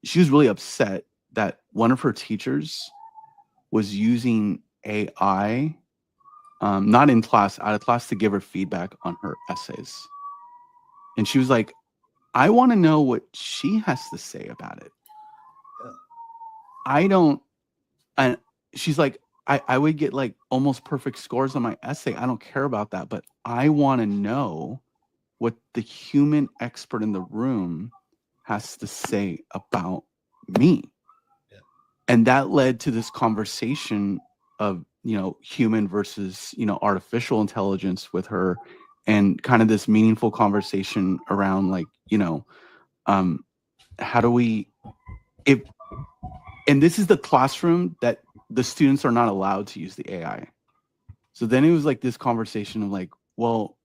she was really upset that one of her teachers was using AI, not in class, out of class, to give her feedback on her essays. And she was like, I want to know what she has to say about it. Yeah. I don't, and she's like, I would get like almost perfect scores on my essay. I don't care about that, but I want to know what the human expert in the room has to say about me. Yeah. And that led to this conversation of, you know, human versus, you know, artificial intelligence with her, and kind of this meaningful conversation around like, you know, how do we, and this is the classroom that the students are not allowed to use the AI. So then it was like this conversation of like, well,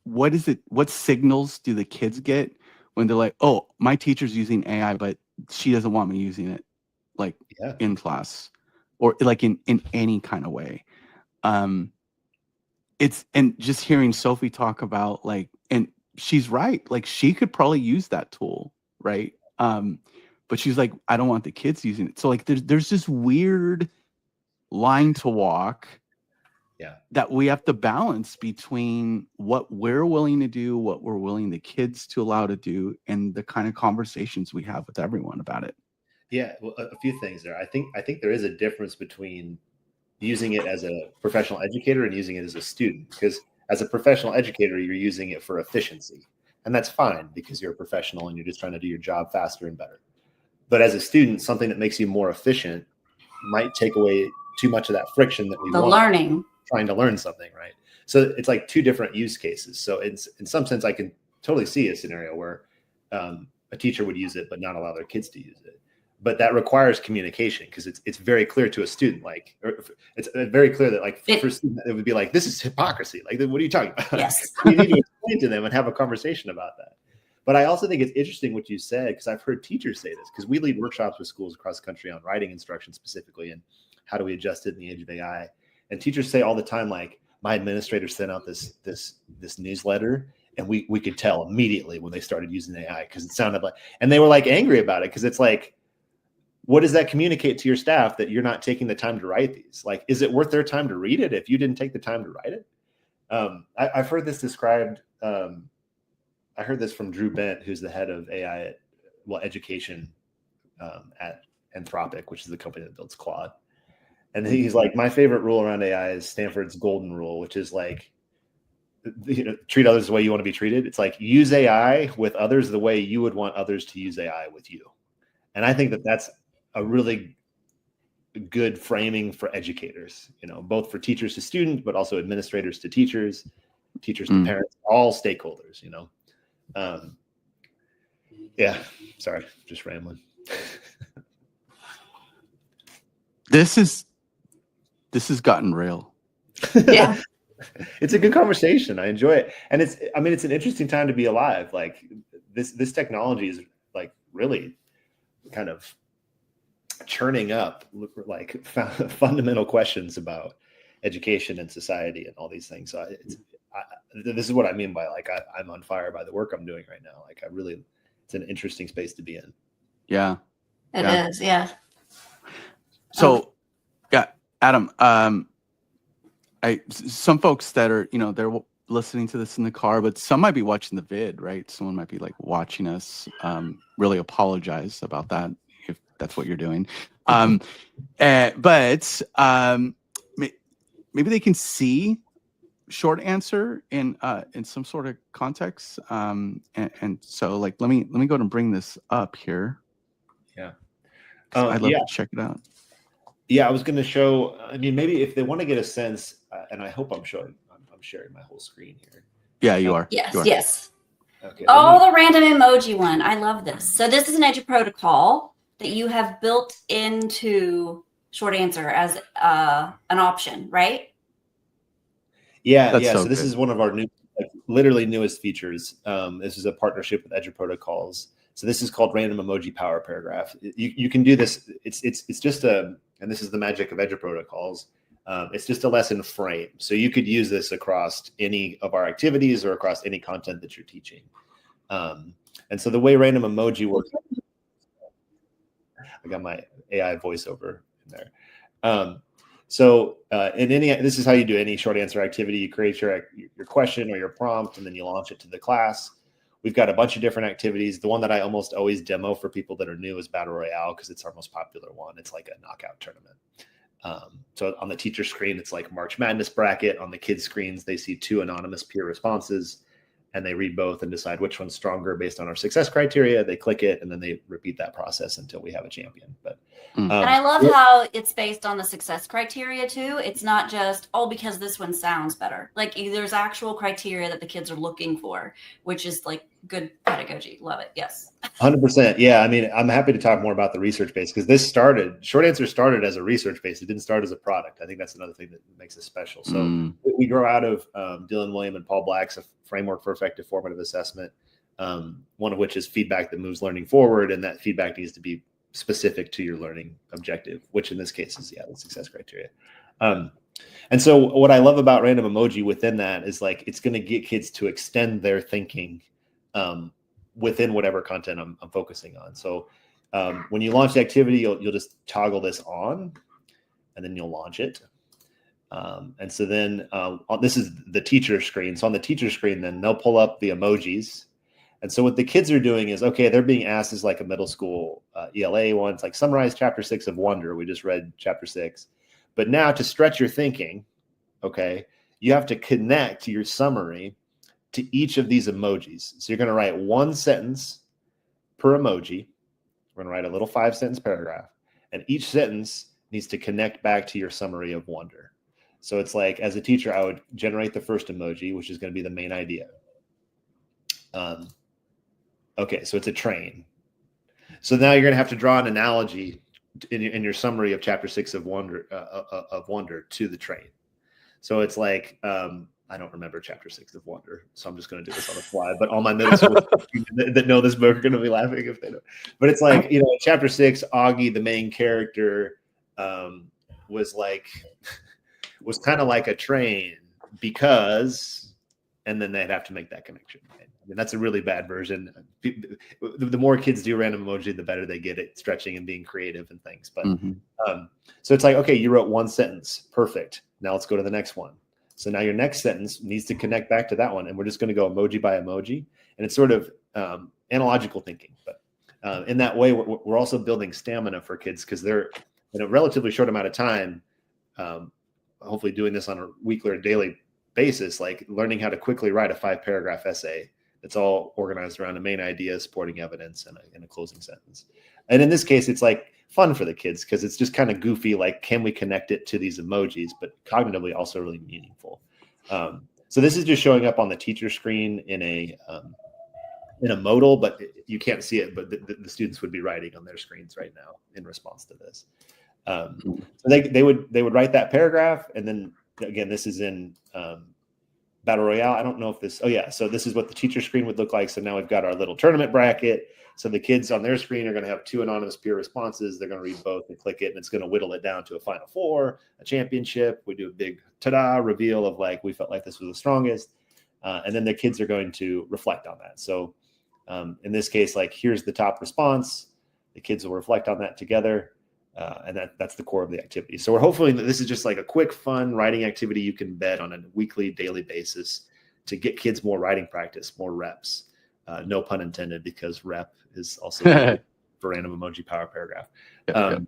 what is it? What signals do the kids get when they're like, oh, my teacher's using AI, but she doesn't want me using it like in class or like in any kind of way. It's, and just hearing Sophie talk about like, and she's right. Like she could probably use that tool. Right. But she's like, I don't want the kids using it. So like, there's this weird line to walk. Yeah, that we have to balance between what we're willing to do, what we're willing the kids to allow to do, and the kind of conversations we have with everyone about it. Yeah, well, a few things there. I think there is a difference between using it as a professional educator and using it as a student, because As a professional educator, you're using it for efficiency. And that's fine because you're a professional and you're just trying to do your job faster and better. But as a student, something that makes you more efficient might take away too much of that friction that we The want learning. trying to learn something, right? So it's like two different use cases. So it's, in some sense, I can totally see a scenario where a teacher would use it, but not allow their kids to use it. But that requires communication because it's very clear to a student, like, it's very clear that like for a student, it would be like, this is hypocrisy. Like, what are you talking about? Yes. You need to explain to them and have a conversation about that. But I also think it's interesting what you said, because I've heard teachers say this, because we lead workshops with schools across the country on writing instruction specifically, and how do we adjust it in the age of AI. And teachers say all the time, like, my administrator sent out this newsletter, and we could tell immediately when they started using AI, because it sounded like, and they were like angry about it, because it's like, what does that communicate to your staff that you're not taking the time to write these? Like, is it worth their time to read it if you didn't take the time to write it? I've heard this described. I heard this from Drew Bent, who's the head of AI education at Anthropic, which is the company that builds Claude. And he's like, my favorite rule around AI is Stanford's golden rule, which is like, treat others the way you want to be treated. It's like, use AI with others the way you would want others to use AI with you. And I think that that's a really good framing for educators, both for teachers to students, but also administrators to teachers, teachers to parents, all stakeholders, yeah, sorry, just rambling. This has gotten real. Yeah. It's a good conversation. I enjoy it. And it's an interesting time to be alive. Like this technology is like really kind of churning up like fundamental questions about education and society and all these things. So this is what I mean by like, I'm on fire by the work I'm doing right now. Like it's an interesting space to be in. Yeah. It is. Yeah. So yeah, Adam, some folks that are, they're listening to this in the car, but some might be watching the vid, right? Someone might be like watching us. Really apologize about that if that's what you're doing. But maybe they can see short answer in some sort of context. And so like, let me go ahead and bring this up here. Yeah. I'd love to check it out. Yeah, I was going to show. I mean, maybe if they want to get a sense, and I hope I'm sharing my whole screen here. Yeah, you are. Yes. You are. Yes. Okay. Oh, the random emoji one. I love this. So this is an edge protocol that you have built into short answer as an option, right? Yeah. That's yeah. so So this good. is one of our literally newest features. This is a partnership with Edge Protocols. So this is called Random Emoji Power Paragraph. You can do this. It's just and this is the magic of Edge Protocols. It's just a lesson frame. So you could use this across any of our activities or across any content that you're teaching. And so the way Random Emoji works, I got my AI voiceover in there. So this is how you do any short answer activity. You create your question or your prompt, and then you launch it to the class. We've got a bunch of different activities. The one that I almost always demo for people that are new is Battle Royale, because it's our most popular one. It's like a knockout tournament. So on the teacher screen, it's like March Madness bracket. On the kids' screens, they see 2 anonymous peer responses, and they read both and decide which one's stronger based on our success criteria. They click it, and then they repeat that process until we have a champion. But and I love how it's based on the success criteria too. It's not just, because this one sounds better. Like there's actual criteria that the kids are looking for, which is like good pedagogy. Love it. Yes. 100%. Yeah. I mean, I'm happy to talk more about the research base, because short answer started as a research base. It didn't start as a product. I think that's another thing that makes it special. So we grow out of Dylan William and Paul Black's framework for effective formative assessment, one of which is feedback that moves learning forward. And that feedback needs to be specific to your learning objective, which in this case is the success criteria. And so what I love about Random Emoji within that is like, it's going to get kids to extend their thinking within whatever content I'm focusing on. So when you launch the activity, you'll just toggle this on, and then you'll launch it. And so then this is the teacher screen. So on the teacher screen, then they'll pull up the emojis. And so what the kids are doing is, they're being asked as like a middle school ELA one. It's like summarize chapter 6 of Wonder. We just read chapter 6. But now to stretch your thinking, you have to connect your summary to each of these emojis. So you're going to write one sentence per emoji. We're going to write a little 5-sentence paragraph, and each sentence needs to connect back to your summary of wonder. So it's like, as a teacher, I would generate the first emoji, which is going to be the main idea. Okay, so it's a train. So now you're going to have to draw an analogy in your summary of chapter 6 of Wonder to the train. So it's like, I don't remember chapter 6 of Wonder, so I'm just going to do this on the fly. But all my middle school that know this book are going to be laughing if they don't. But it's like, in chapter 6, Augie, the main character, was kind of like a train because, and then they'd have to make that connection. Right? I mean, that's a really bad version. The more kids do random emoji, the better they get at stretching and being creative and things. But so it's like, okay, you wrote one sentence, perfect. Now let's go to the next one. So now your next sentence needs to connect back to that one, and we're just going to go emoji by emoji, and it's sort of analogical thinking. But in that way, we're also building stamina for kids because they're in a relatively short amount of time. Hopefully, doing this on a weekly or daily basis, like learning how to quickly write a 5-paragraph essay that's all organized around a main idea, supporting evidence, and a closing sentence. And in this case, it's like fun for the kids because it's just kind of goofy. Like, can we connect it to these emojis, but cognitively also really meaningful. So this is just showing up on the teacher screen in a modal, but you can't see it. But the students would be writing on their screens right now in response to this. So they would write that paragraph, and then again, this is in Battle Royale. I don't know if this. Oh yeah, so this is what the teacher screen would look like. So now we've got our little tournament bracket. So the kids on their screen are going to have 2 anonymous peer responses. They're going to read both and click it, and it's going to whittle it down to a final 4, a championship. We do a big ta-da reveal of like, we felt like this was the strongest. And then the kids are going to reflect on that. So in this case, like, here's the top response. The kids will reflect on that together. And that's the core of the activity. So we're hoping that this is just like a quick, fun writing activity you can embed on a weekly, daily basis to get kids more writing practice, more reps. No pun intended, because rep is also for random emoji power paragraph. And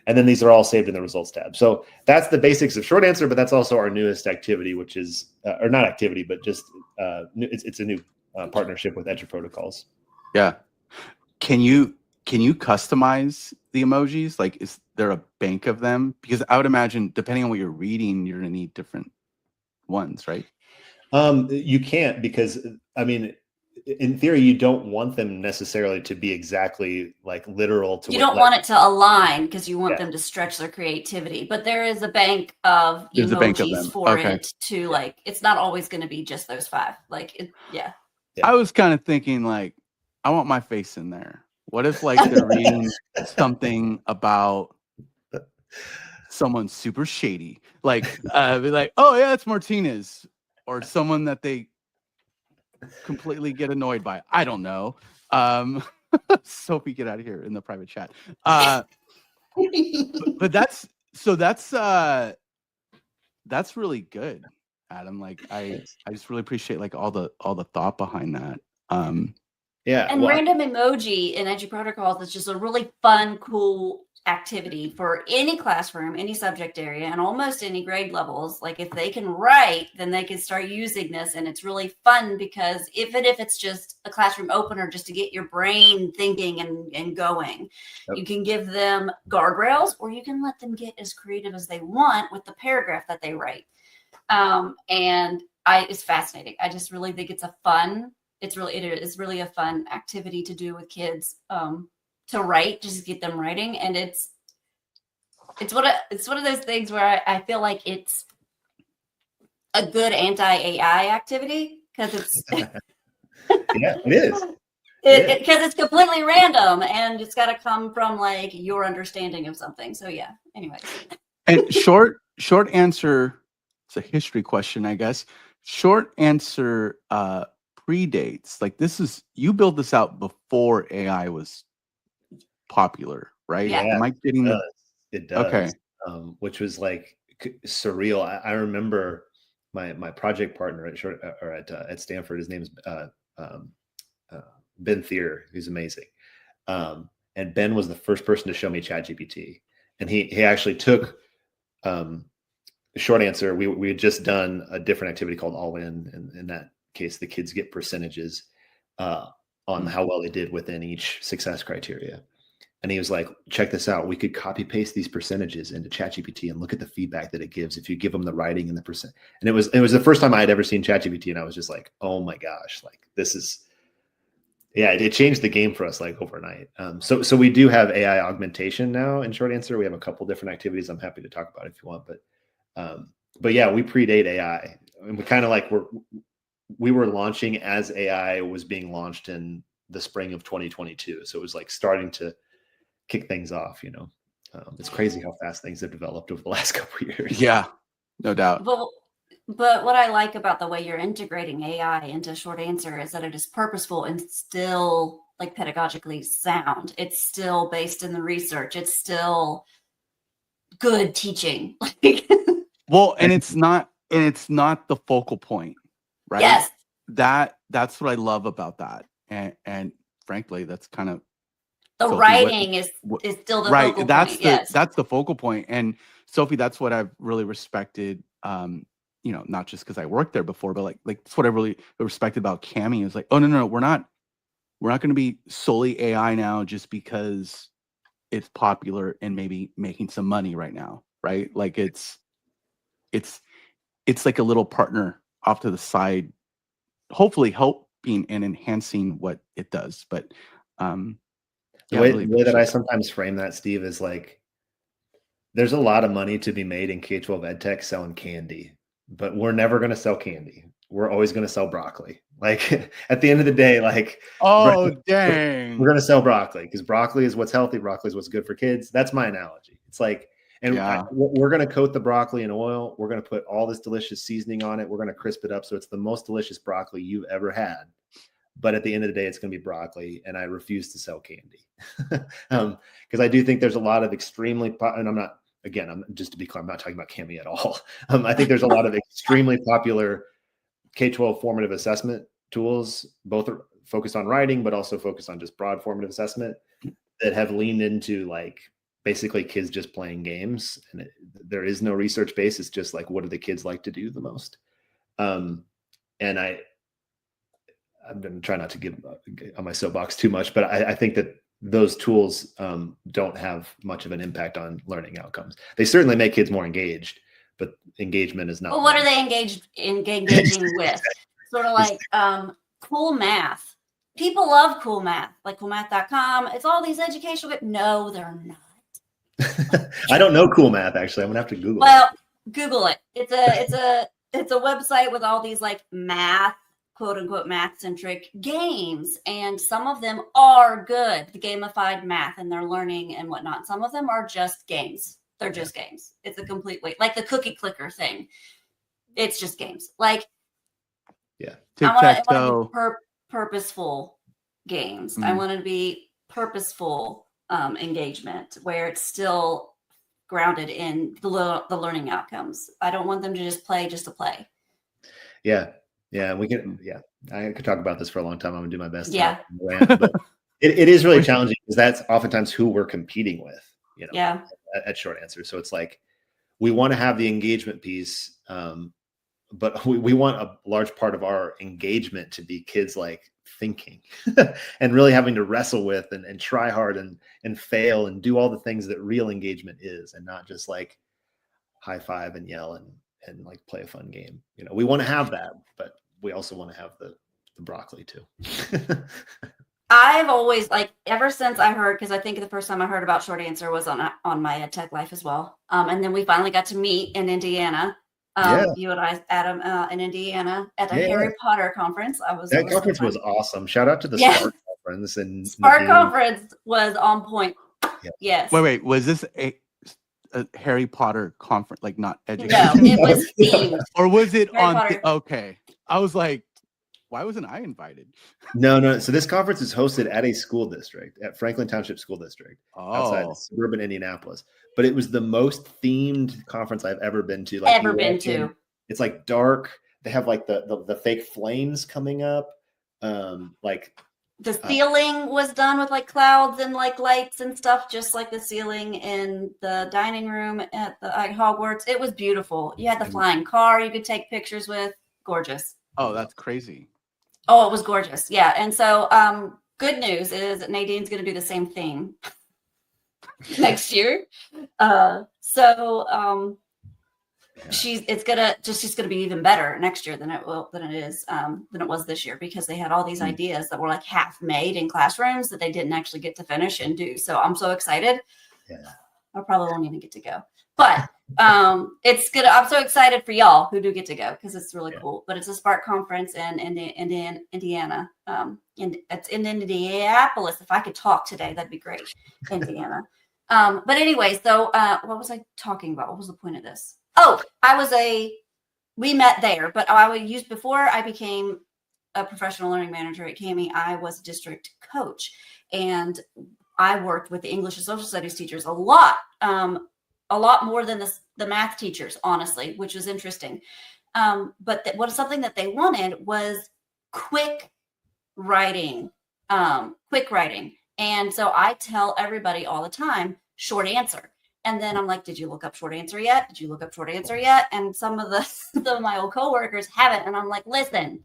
then these are all saved in the results tab. So that's the basics of short answer, but that's also our newest activity, which is, or not activity, but just it's a new partnership with Edge Protocols. Yeah. Can you customize the emojis? Like, is there a bank of them? Because I would imagine, depending on what you're reading, you're going to need different ones, right? You can't, because I mean, in theory, you don't want them necessarily to be exactly like literal to. You don't want it to align because you want them to stretch their creativity. But there is a bank of emojis for it to like. It's not always going to be just those 5. Like, I was kind of thinking like, I want my face in there. What if like they're reading something about someone super shady, like be like, oh yeah, it's Martinez, or someone that they completely get annoyed by. I don't know. Sophie, get out of here in the private chat. But that's really good, Adam. Like I just really appreciate like all the thought behind that. And random emoji in Edge Protocols is just a really fun, cool activity for any classroom, any subject area, and almost any grade levels. Like, if they can write, then they can start using this, and it's really fun because even if it's just a classroom opener just to get your brain thinking and going, you can give them guardrails, or you can let them get as creative as they want with the paragraph that they write. It's fascinating. I just really think it's it is really a fun activity to do with kids, to write, just get them writing. And it's one of those things where I feel like it's a good anti-AI activity because it's it is. Because it's completely random and it's got to come from like your understanding of something. So yeah, anyways. And short answer, it's a history question, I guess. Short answer predates. Like, you build this out before AI was popular, right? Yeah. Am I getting it does. Okay. Which was like surreal. I remember my project partner at Stanford. His name's Ben Thier, who's amazing. And Ben was the first person to show me ChatGPT, and he actually took short answer, we had just done a different activity called All In. And in that case, the kids get percentages on how well they did within each success criteria. And he was like, check this out. We could copy paste these percentages into ChatGPT and look at the feedback that it gives if you give them the writing and the percent. And it was the first time I had ever seen ChatGPT. And I was just like, oh my gosh, like this is, yeah, it changed the game for us like overnight. So we do have AI augmentation now in short answer. We have a couple different activities I'm happy to talk about if you want, but yeah, we predate AI, and we kind of like we were launching as AI was being launched in the spring of 2022. So it was like starting to kick things off, you know. It's crazy how fast things have developed over the last couple of years. Yeah, no doubt. But what I like about the way you're integrating AI into short answer is that it is purposeful and still like pedagogically sound. It's still based in the research. It's still good teaching. Well, and it's not the focal point, right? Yes. That's what I love about that. And frankly, that's kind of The Sophie, writing is still the right. focal That's point. the Yes. that's the focal point. And Sophie, that's what I've really respected. You know, not just because I worked there before, but like that's what I really respected about Cami is like, oh no, we're not going to be solely AI now just because it's popular and maybe making some money right now, right? Like it's like a little partner off to the side, hopefully helping and enhancing what it does. But The yeah, way, really the way that I appreciate that. sometimes frame that, Steve, is like there's a lot of money to be made in K-12 ed tech selling candy, but we're never going to sell candy. We're always going to sell broccoli. Like at the end of the day, like Oh, we're dang. going to sell broccoli because broccoli is what's healthy. Broccoli is what's good for kids. That's my analogy. It's like, and Yeah. we're going to coat the broccoli in oil. We're going to put all this delicious seasoning on it. We're going to crisp it up so it's the most delicious broccoli you've ever had. But at the end of the day, it's going to be broccoli, and I refuse to sell candy because I do think there's a lot of extremely, and I'm just to be clear, I'm not talking about Cami at all. I think there's a lot of extremely popular K-12 formative assessment tools, both are focused on writing, but also focused on just broad formative assessment that have leaned into like basically kids just playing games. And there is no research base. It's just like, what do the kids like to do the most? And I'm going to try not to get on my soapbox too much, but I think that those tools don't have much of an impact on learning outcomes. They certainly make kids more engaged, but engagement is not. Well, what are they engaging with? Sort of like cool math. People love cool math, like coolmath.com. It's all these educational. No, they're not. I don't know cool math, actually. I'm going to have to Google Well, Google it. It's a website with all these like math, quote unquote, math centric games. And some of them are good, the gamified math and their learning and whatnot. Some of them are just games. They're just games. It's a complete way, like the cookie clicker thing. It's just games. Like, yeah, I want to be purposeful games. I want to be purposeful engagement where it's still grounded in the learning outcomes. I don't want them to just play just to play. Yeah. We can. Yeah, I could talk about this for a long time. I'm gonna do my best. Yeah. But it is really challenging because that's oftentimes who we're competing with. You know. Yeah. At short answer, so it's like we want to have the engagement piece, but we want a large part of our engagement to be kids like thinking and really having to wrestle with and try hard and fail and do all the things that real engagement is, and not just like high five and yell and like play a fun game. You know, we want to have that, but we also want to have the broccoli too. I've always, like, ever since I heard, because I think the first time I heard about short answer was on my ed tech life as well. And then we finally got to meet in Indiana. You and I, Adam, in Indiana at a Harry Potter conference. That conference was awesome. Shout out to the Spark conference. And Spark conference was on point. Yeah. Yes. Wait. Was this a Harry Potter conference, like not education? No, it was themed. Or was it Harry on? Potter. Okay, I was like, why wasn't I invited? No. So this conference is hosted at a school district, at Franklin Township School District, outside of suburban Indianapolis. But it was the most themed conference I've ever been to. It's like dark. They have like the fake flames coming up. Like The ceiling was done with like clouds and like lights and stuff, just like the ceiling in the dining room at the Hogwarts. It was beautiful. You had the flying car you could take pictures with. Gorgeous. Oh, that's crazy. Oh, it was gorgeous. Yeah. And so good news is that Nadine's going to do the same thing next year. She's gonna be even better next year than it was this year, because they had all these ideas that were like half made in classrooms that they didn't actually get to finish and do. So I'm so excited. Yeah. I probably won't even get to go, but it's good. I'm so excited for y'all who do get to go, because it's really cool. But it's a Spark conference in Indiana. And it's in Indianapolis. If I could talk today, that'd be great. Indiana. But anyway, so what was I talking about? What was the point of this? Oh, we met there, but before I became a professional learning manager at CAMI, I was district coach, and I worked with the English and social studies teachers a lot more than the math teachers, honestly, which was interesting. But something that they wanted was quick writing. And so I tell everybody all the time, short answer. And then I'm like, did you look up short answer yet? Did you look up short answer yet? And some of my old coworkers haven't. And I'm like, listen,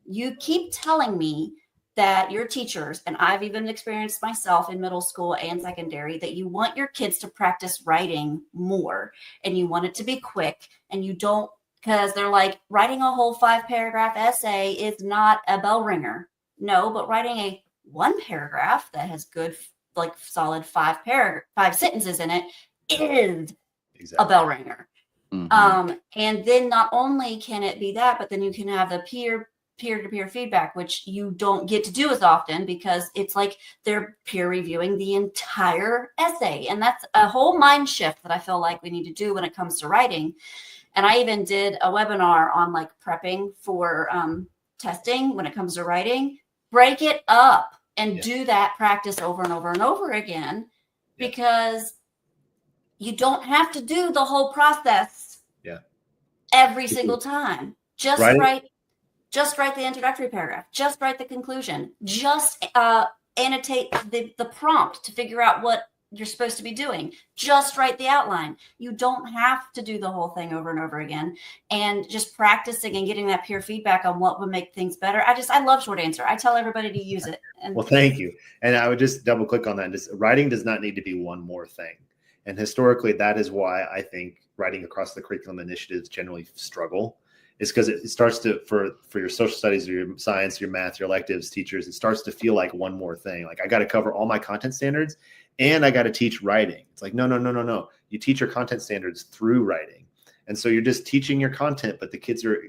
you keep telling me that your teachers, and I've even experienced myself in middle school and secondary, that you want your kids to practice writing more and you want it to be quick, and you don't, because they're like, writing a whole 5-paragraph essay is not a bell ringer. No, but writing a 1 paragraph that has good, like solid 5 sentences in it is a bell ringer. Mm-hmm. And then not only can it be that, but then you can have the peer-to-peer feedback, which you don't get to do as often, because it's like they're peer reviewing the entire essay. And that's a whole mind shift that I feel like we need to do when it comes to writing. And I even did a webinar on like prepping for testing when it comes to writing. Break it up and do that practice over and over and over again, because you don't have to do the whole process every single time. Just write the introductory paragraph. Just write the conclusion. Just annotate the prompt to figure out what you're supposed to be doing. Just write the outline. You don't have to do the whole thing over and over again. And just practicing and getting that peer feedback on what would make things better. I love short answer. I tell everybody to use it. And well, thank you. And I would just double click on that. Writing does not need to be one more thing. And historically, that is why I think writing across the curriculum initiatives generally struggle. Is because it starts to, for your social studies or your science, your math, your electives teachers, it starts to feel like one more thing. Like I got to cover all my content standards and I got to teach writing. It's like, no. You teach your content standards through writing. And so you're just teaching your content, but the kids are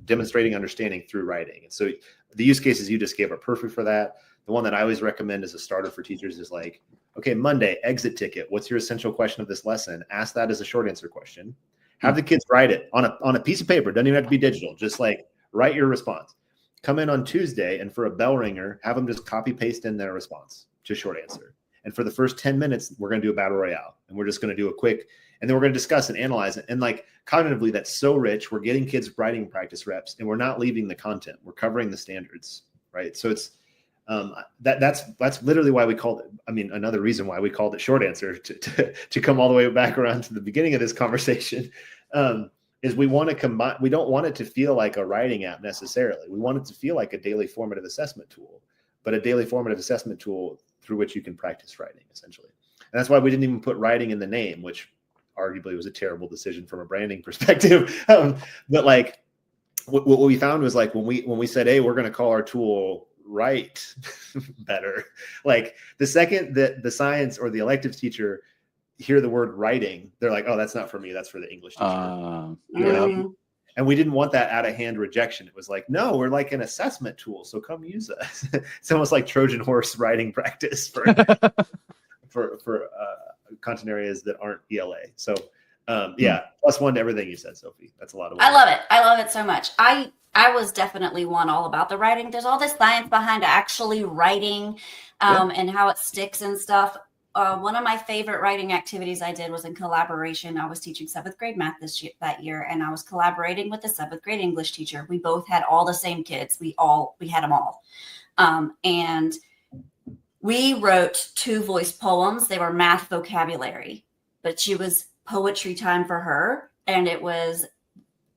demonstrating understanding through writing. And so the use cases you just gave are perfect for that. The one that I always recommend as a starter for teachers is like, okay, Monday, exit ticket. What's your essential question of this lesson? Ask that as a short answer question. Have the kids write it on a piece of paper. Doesn't even have to be digital. Just like write your response. Come in on Tuesday, and for a bell ringer, have them just copy paste in their response, just short answer. And for the first 10 minutes, we're going to do a battle royale, and we're just going to do a quick, and then we're going to discuss and analyze it. And like cognitively, that's so rich. We're getting kids writing practice reps, and we're not leaving the content. We're covering the standards, right? So it's that's literally why we called it. I mean, another reason why we called it short answer to come all the way back around to the beginning of this conversation is we want to combine. We don't want it to feel like a writing app necessarily. We want it to feel like a daily formative assessment tool, but a daily formative assessment tool through which you can practice writing essentially. And that's why we didn't even put writing in the name, which arguably was a terrible decision from a branding perspective. But like what we found was like when we said, hey, we're going to call our tool Write better. Like the second that the science or the electives teacher hear the word writing, they're like, oh, that's not for me. That's for the English teacher. And we didn't want that out of hand rejection. It was like, no, we're like an assessment tool. So come use us. It's almost like Trojan horse writing practice for content areas that aren't ELA. So +1 to everything you said, Sophie. That's a lot of work. I love it. I love it so much. I was definitely one all about the writing. There's all this science behind actually writing and how it sticks and stuff. One of my favorite writing activities I did was in collaboration. I was teaching 7th grade math that year, and I was collaborating with the 7th grade English teacher. We both had all the same kids. We had them all. And we wrote 2 voice poems. They were math vocabulary, but she was poetry time for her. And it was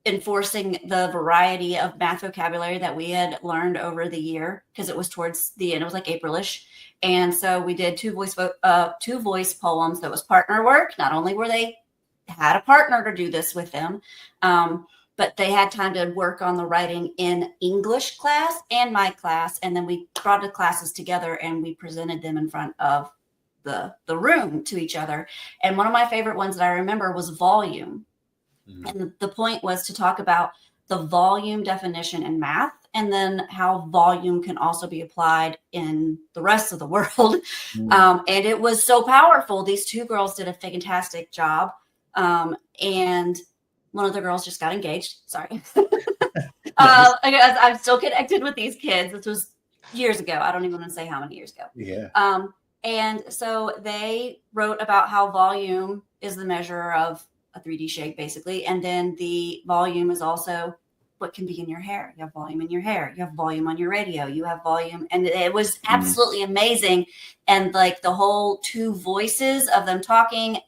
enforcing the variety of math vocabulary that we had learned over the year, because it was towards the end. It was like Aprilish. And so we did 2 voice poems. That was partner work. Not only were they had a partner to do this with them, but they had time to work on the writing in English class and my class. And then we brought the classes together and we presented them in front of the room to each other. And one of my favorite ones that I remember was volume. Mm-hmm. And the point was to talk about the volume definition in math, and then how volume can also be applied in the rest of the world. Mm-hmm. And it was so powerful. These 2 girls did a fantastic job. And one of the girls just got engaged. Sorry. I'm still connected with these kids. This was years ago. I don't even want to say how many years ago. Yeah. And so they wrote about how volume is the measure of a 3D shape, basically. And then the volume is also what can be in your hair. You have volume in your hair. You have volume on your radio. You have volume. And it was absolutely amazing. And like the whole 2 voices of them talking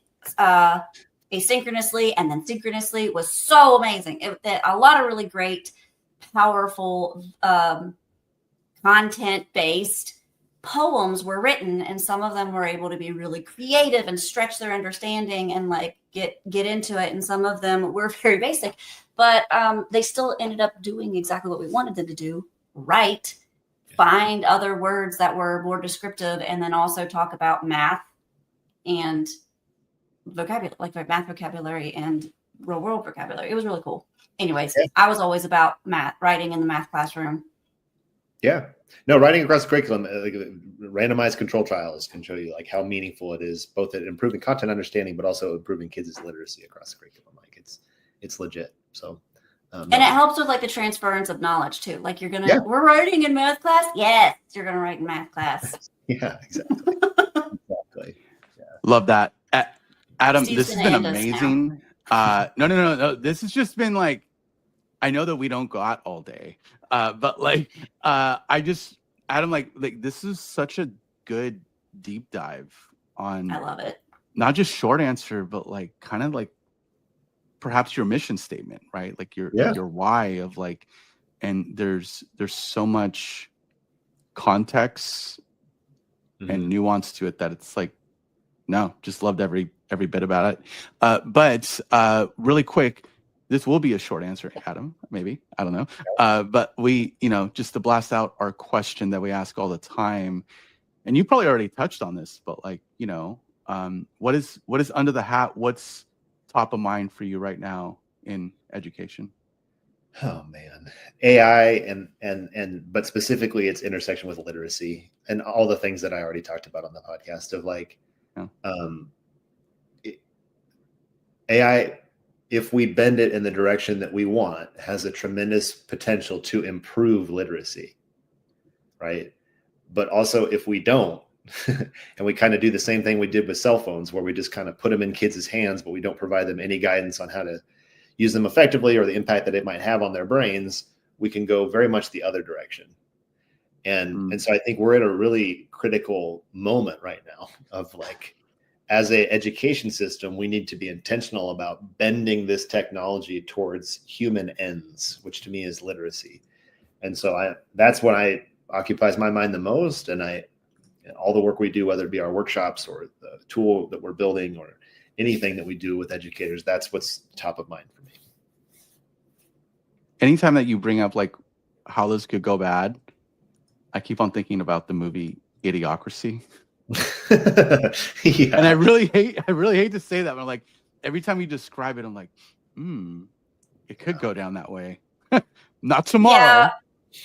asynchronously and then synchronously was so amazing. A lot of really great, powerful, content-based poems were written, and some of them were able to be really creative and stretch their understanding and like get into it. And some of them were very basic, but they still ended up doing exactly what we wanted them to do, right? Find other words that were more descriptive, and then also talk about math and vocabulary, like math vocabulary and real world vocabulary. It was really cool. Anyways, I was always about writing in the math classroom. Yeah. No, writing across the curriculum, like randomized control trials can show you like how meaningful it is, both at improving content understanding, but also improving kids' literacy across the curriculum. Like it's legit. So, and it helps with like the transference of knowledge too. Like we're writing in math class. Yes, you're going to write in math class. Yeah, exactly. Exactly. Yeah. Love that. Adam, Steve's this has been amazing. No. This has just been like, I know that we don't go out all day, but like, Adam, like this is such a good deep dive on. I love it. Not just short answer, but like kind of like perhaps your mission statement, right? Like your why of like, and there's so much context and nuance to it that it's like, no, just loved every bit about it. But really quick, this will be a short answer, Adam, maybe, I don't know. But we, just to blast out our question that we ask all the time, and you probably already touched on this, but like, what is under the hat? What's top of mind for you right now in education? Oh man, AI but specifically its intersection with literacy and all the things that I already talked about on the podcast of like, AI, if we bend it in the direction that we want, has a tremendous potential to improve literacy, right? But also if we don't, and we kind of do the same thing we did with cell phones, where we just kind of put them in kids' hands, but we don't provide them any guidance on how to use them effectively or the impact that it might have on their brains, we can go very much the other direction. And so I think we're in a really critical moment right now of like, as an education system, we need to be intentional about bending this technology towards human ends, which to me is literacy. And so that's what occupies my mind the most. And all the work we do, whether it be our workshops or the tool that we're building or anything that we do with educators, that's what's top of mind for me. Anytime that you bring up like how this could go bad, I keep on thinking about the movie Idiocracy. Yeah. And I really hate to say that, but like every time you describe it, I'm like, it could go down that way. Not tomorrow.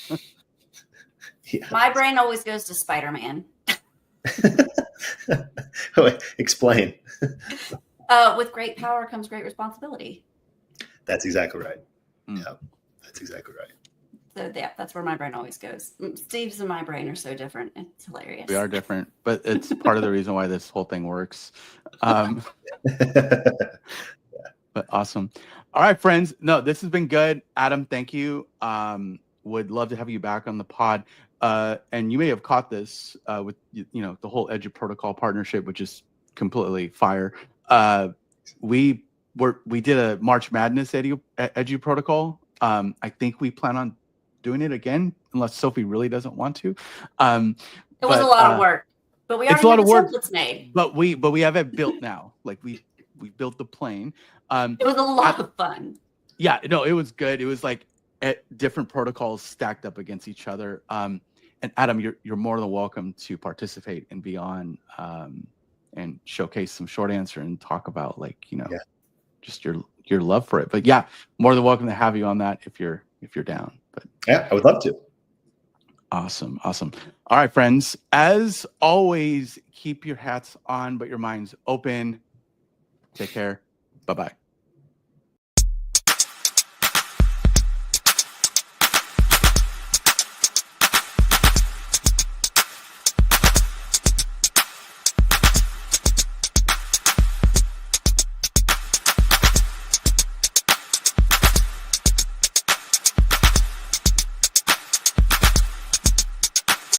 Yeah. My brain always goes to Spider-Man. Explain. With great power comes great responsibility. That's exactly right. Yeah, that's exactly right. So yeah, that's where my brain always goes. Steve's and my brain are so different. It's hilarious. We are different, but it's part of the reason why this whole thing works. But awesome. All right, friends. No, this has been good. Adam, thank you. Would love to have you back on the pod. and you may have caught this with the whole Edu Protocol partnership, which is completely fire. We did a March Madness Edu Protocol. I think we plan on doing it again, unless Sophie really doesn't want to. It was a lot of work, but we already it's a lot have of work. templates made. But we have it built now. Like we built the plane. It was a lot of fun. Yeah, no, it was good. It was like different protocols stacked up against each other. And Adam, you're more than welcome to participate and be on and showcase some short answer and talk about just your love for it. But yeah, more than welcome to have you on that if you're down. But yeah, I would love to. Awesome. All right, friends. As always, keep your hats on, but your minds open. Take care. Bye-bye.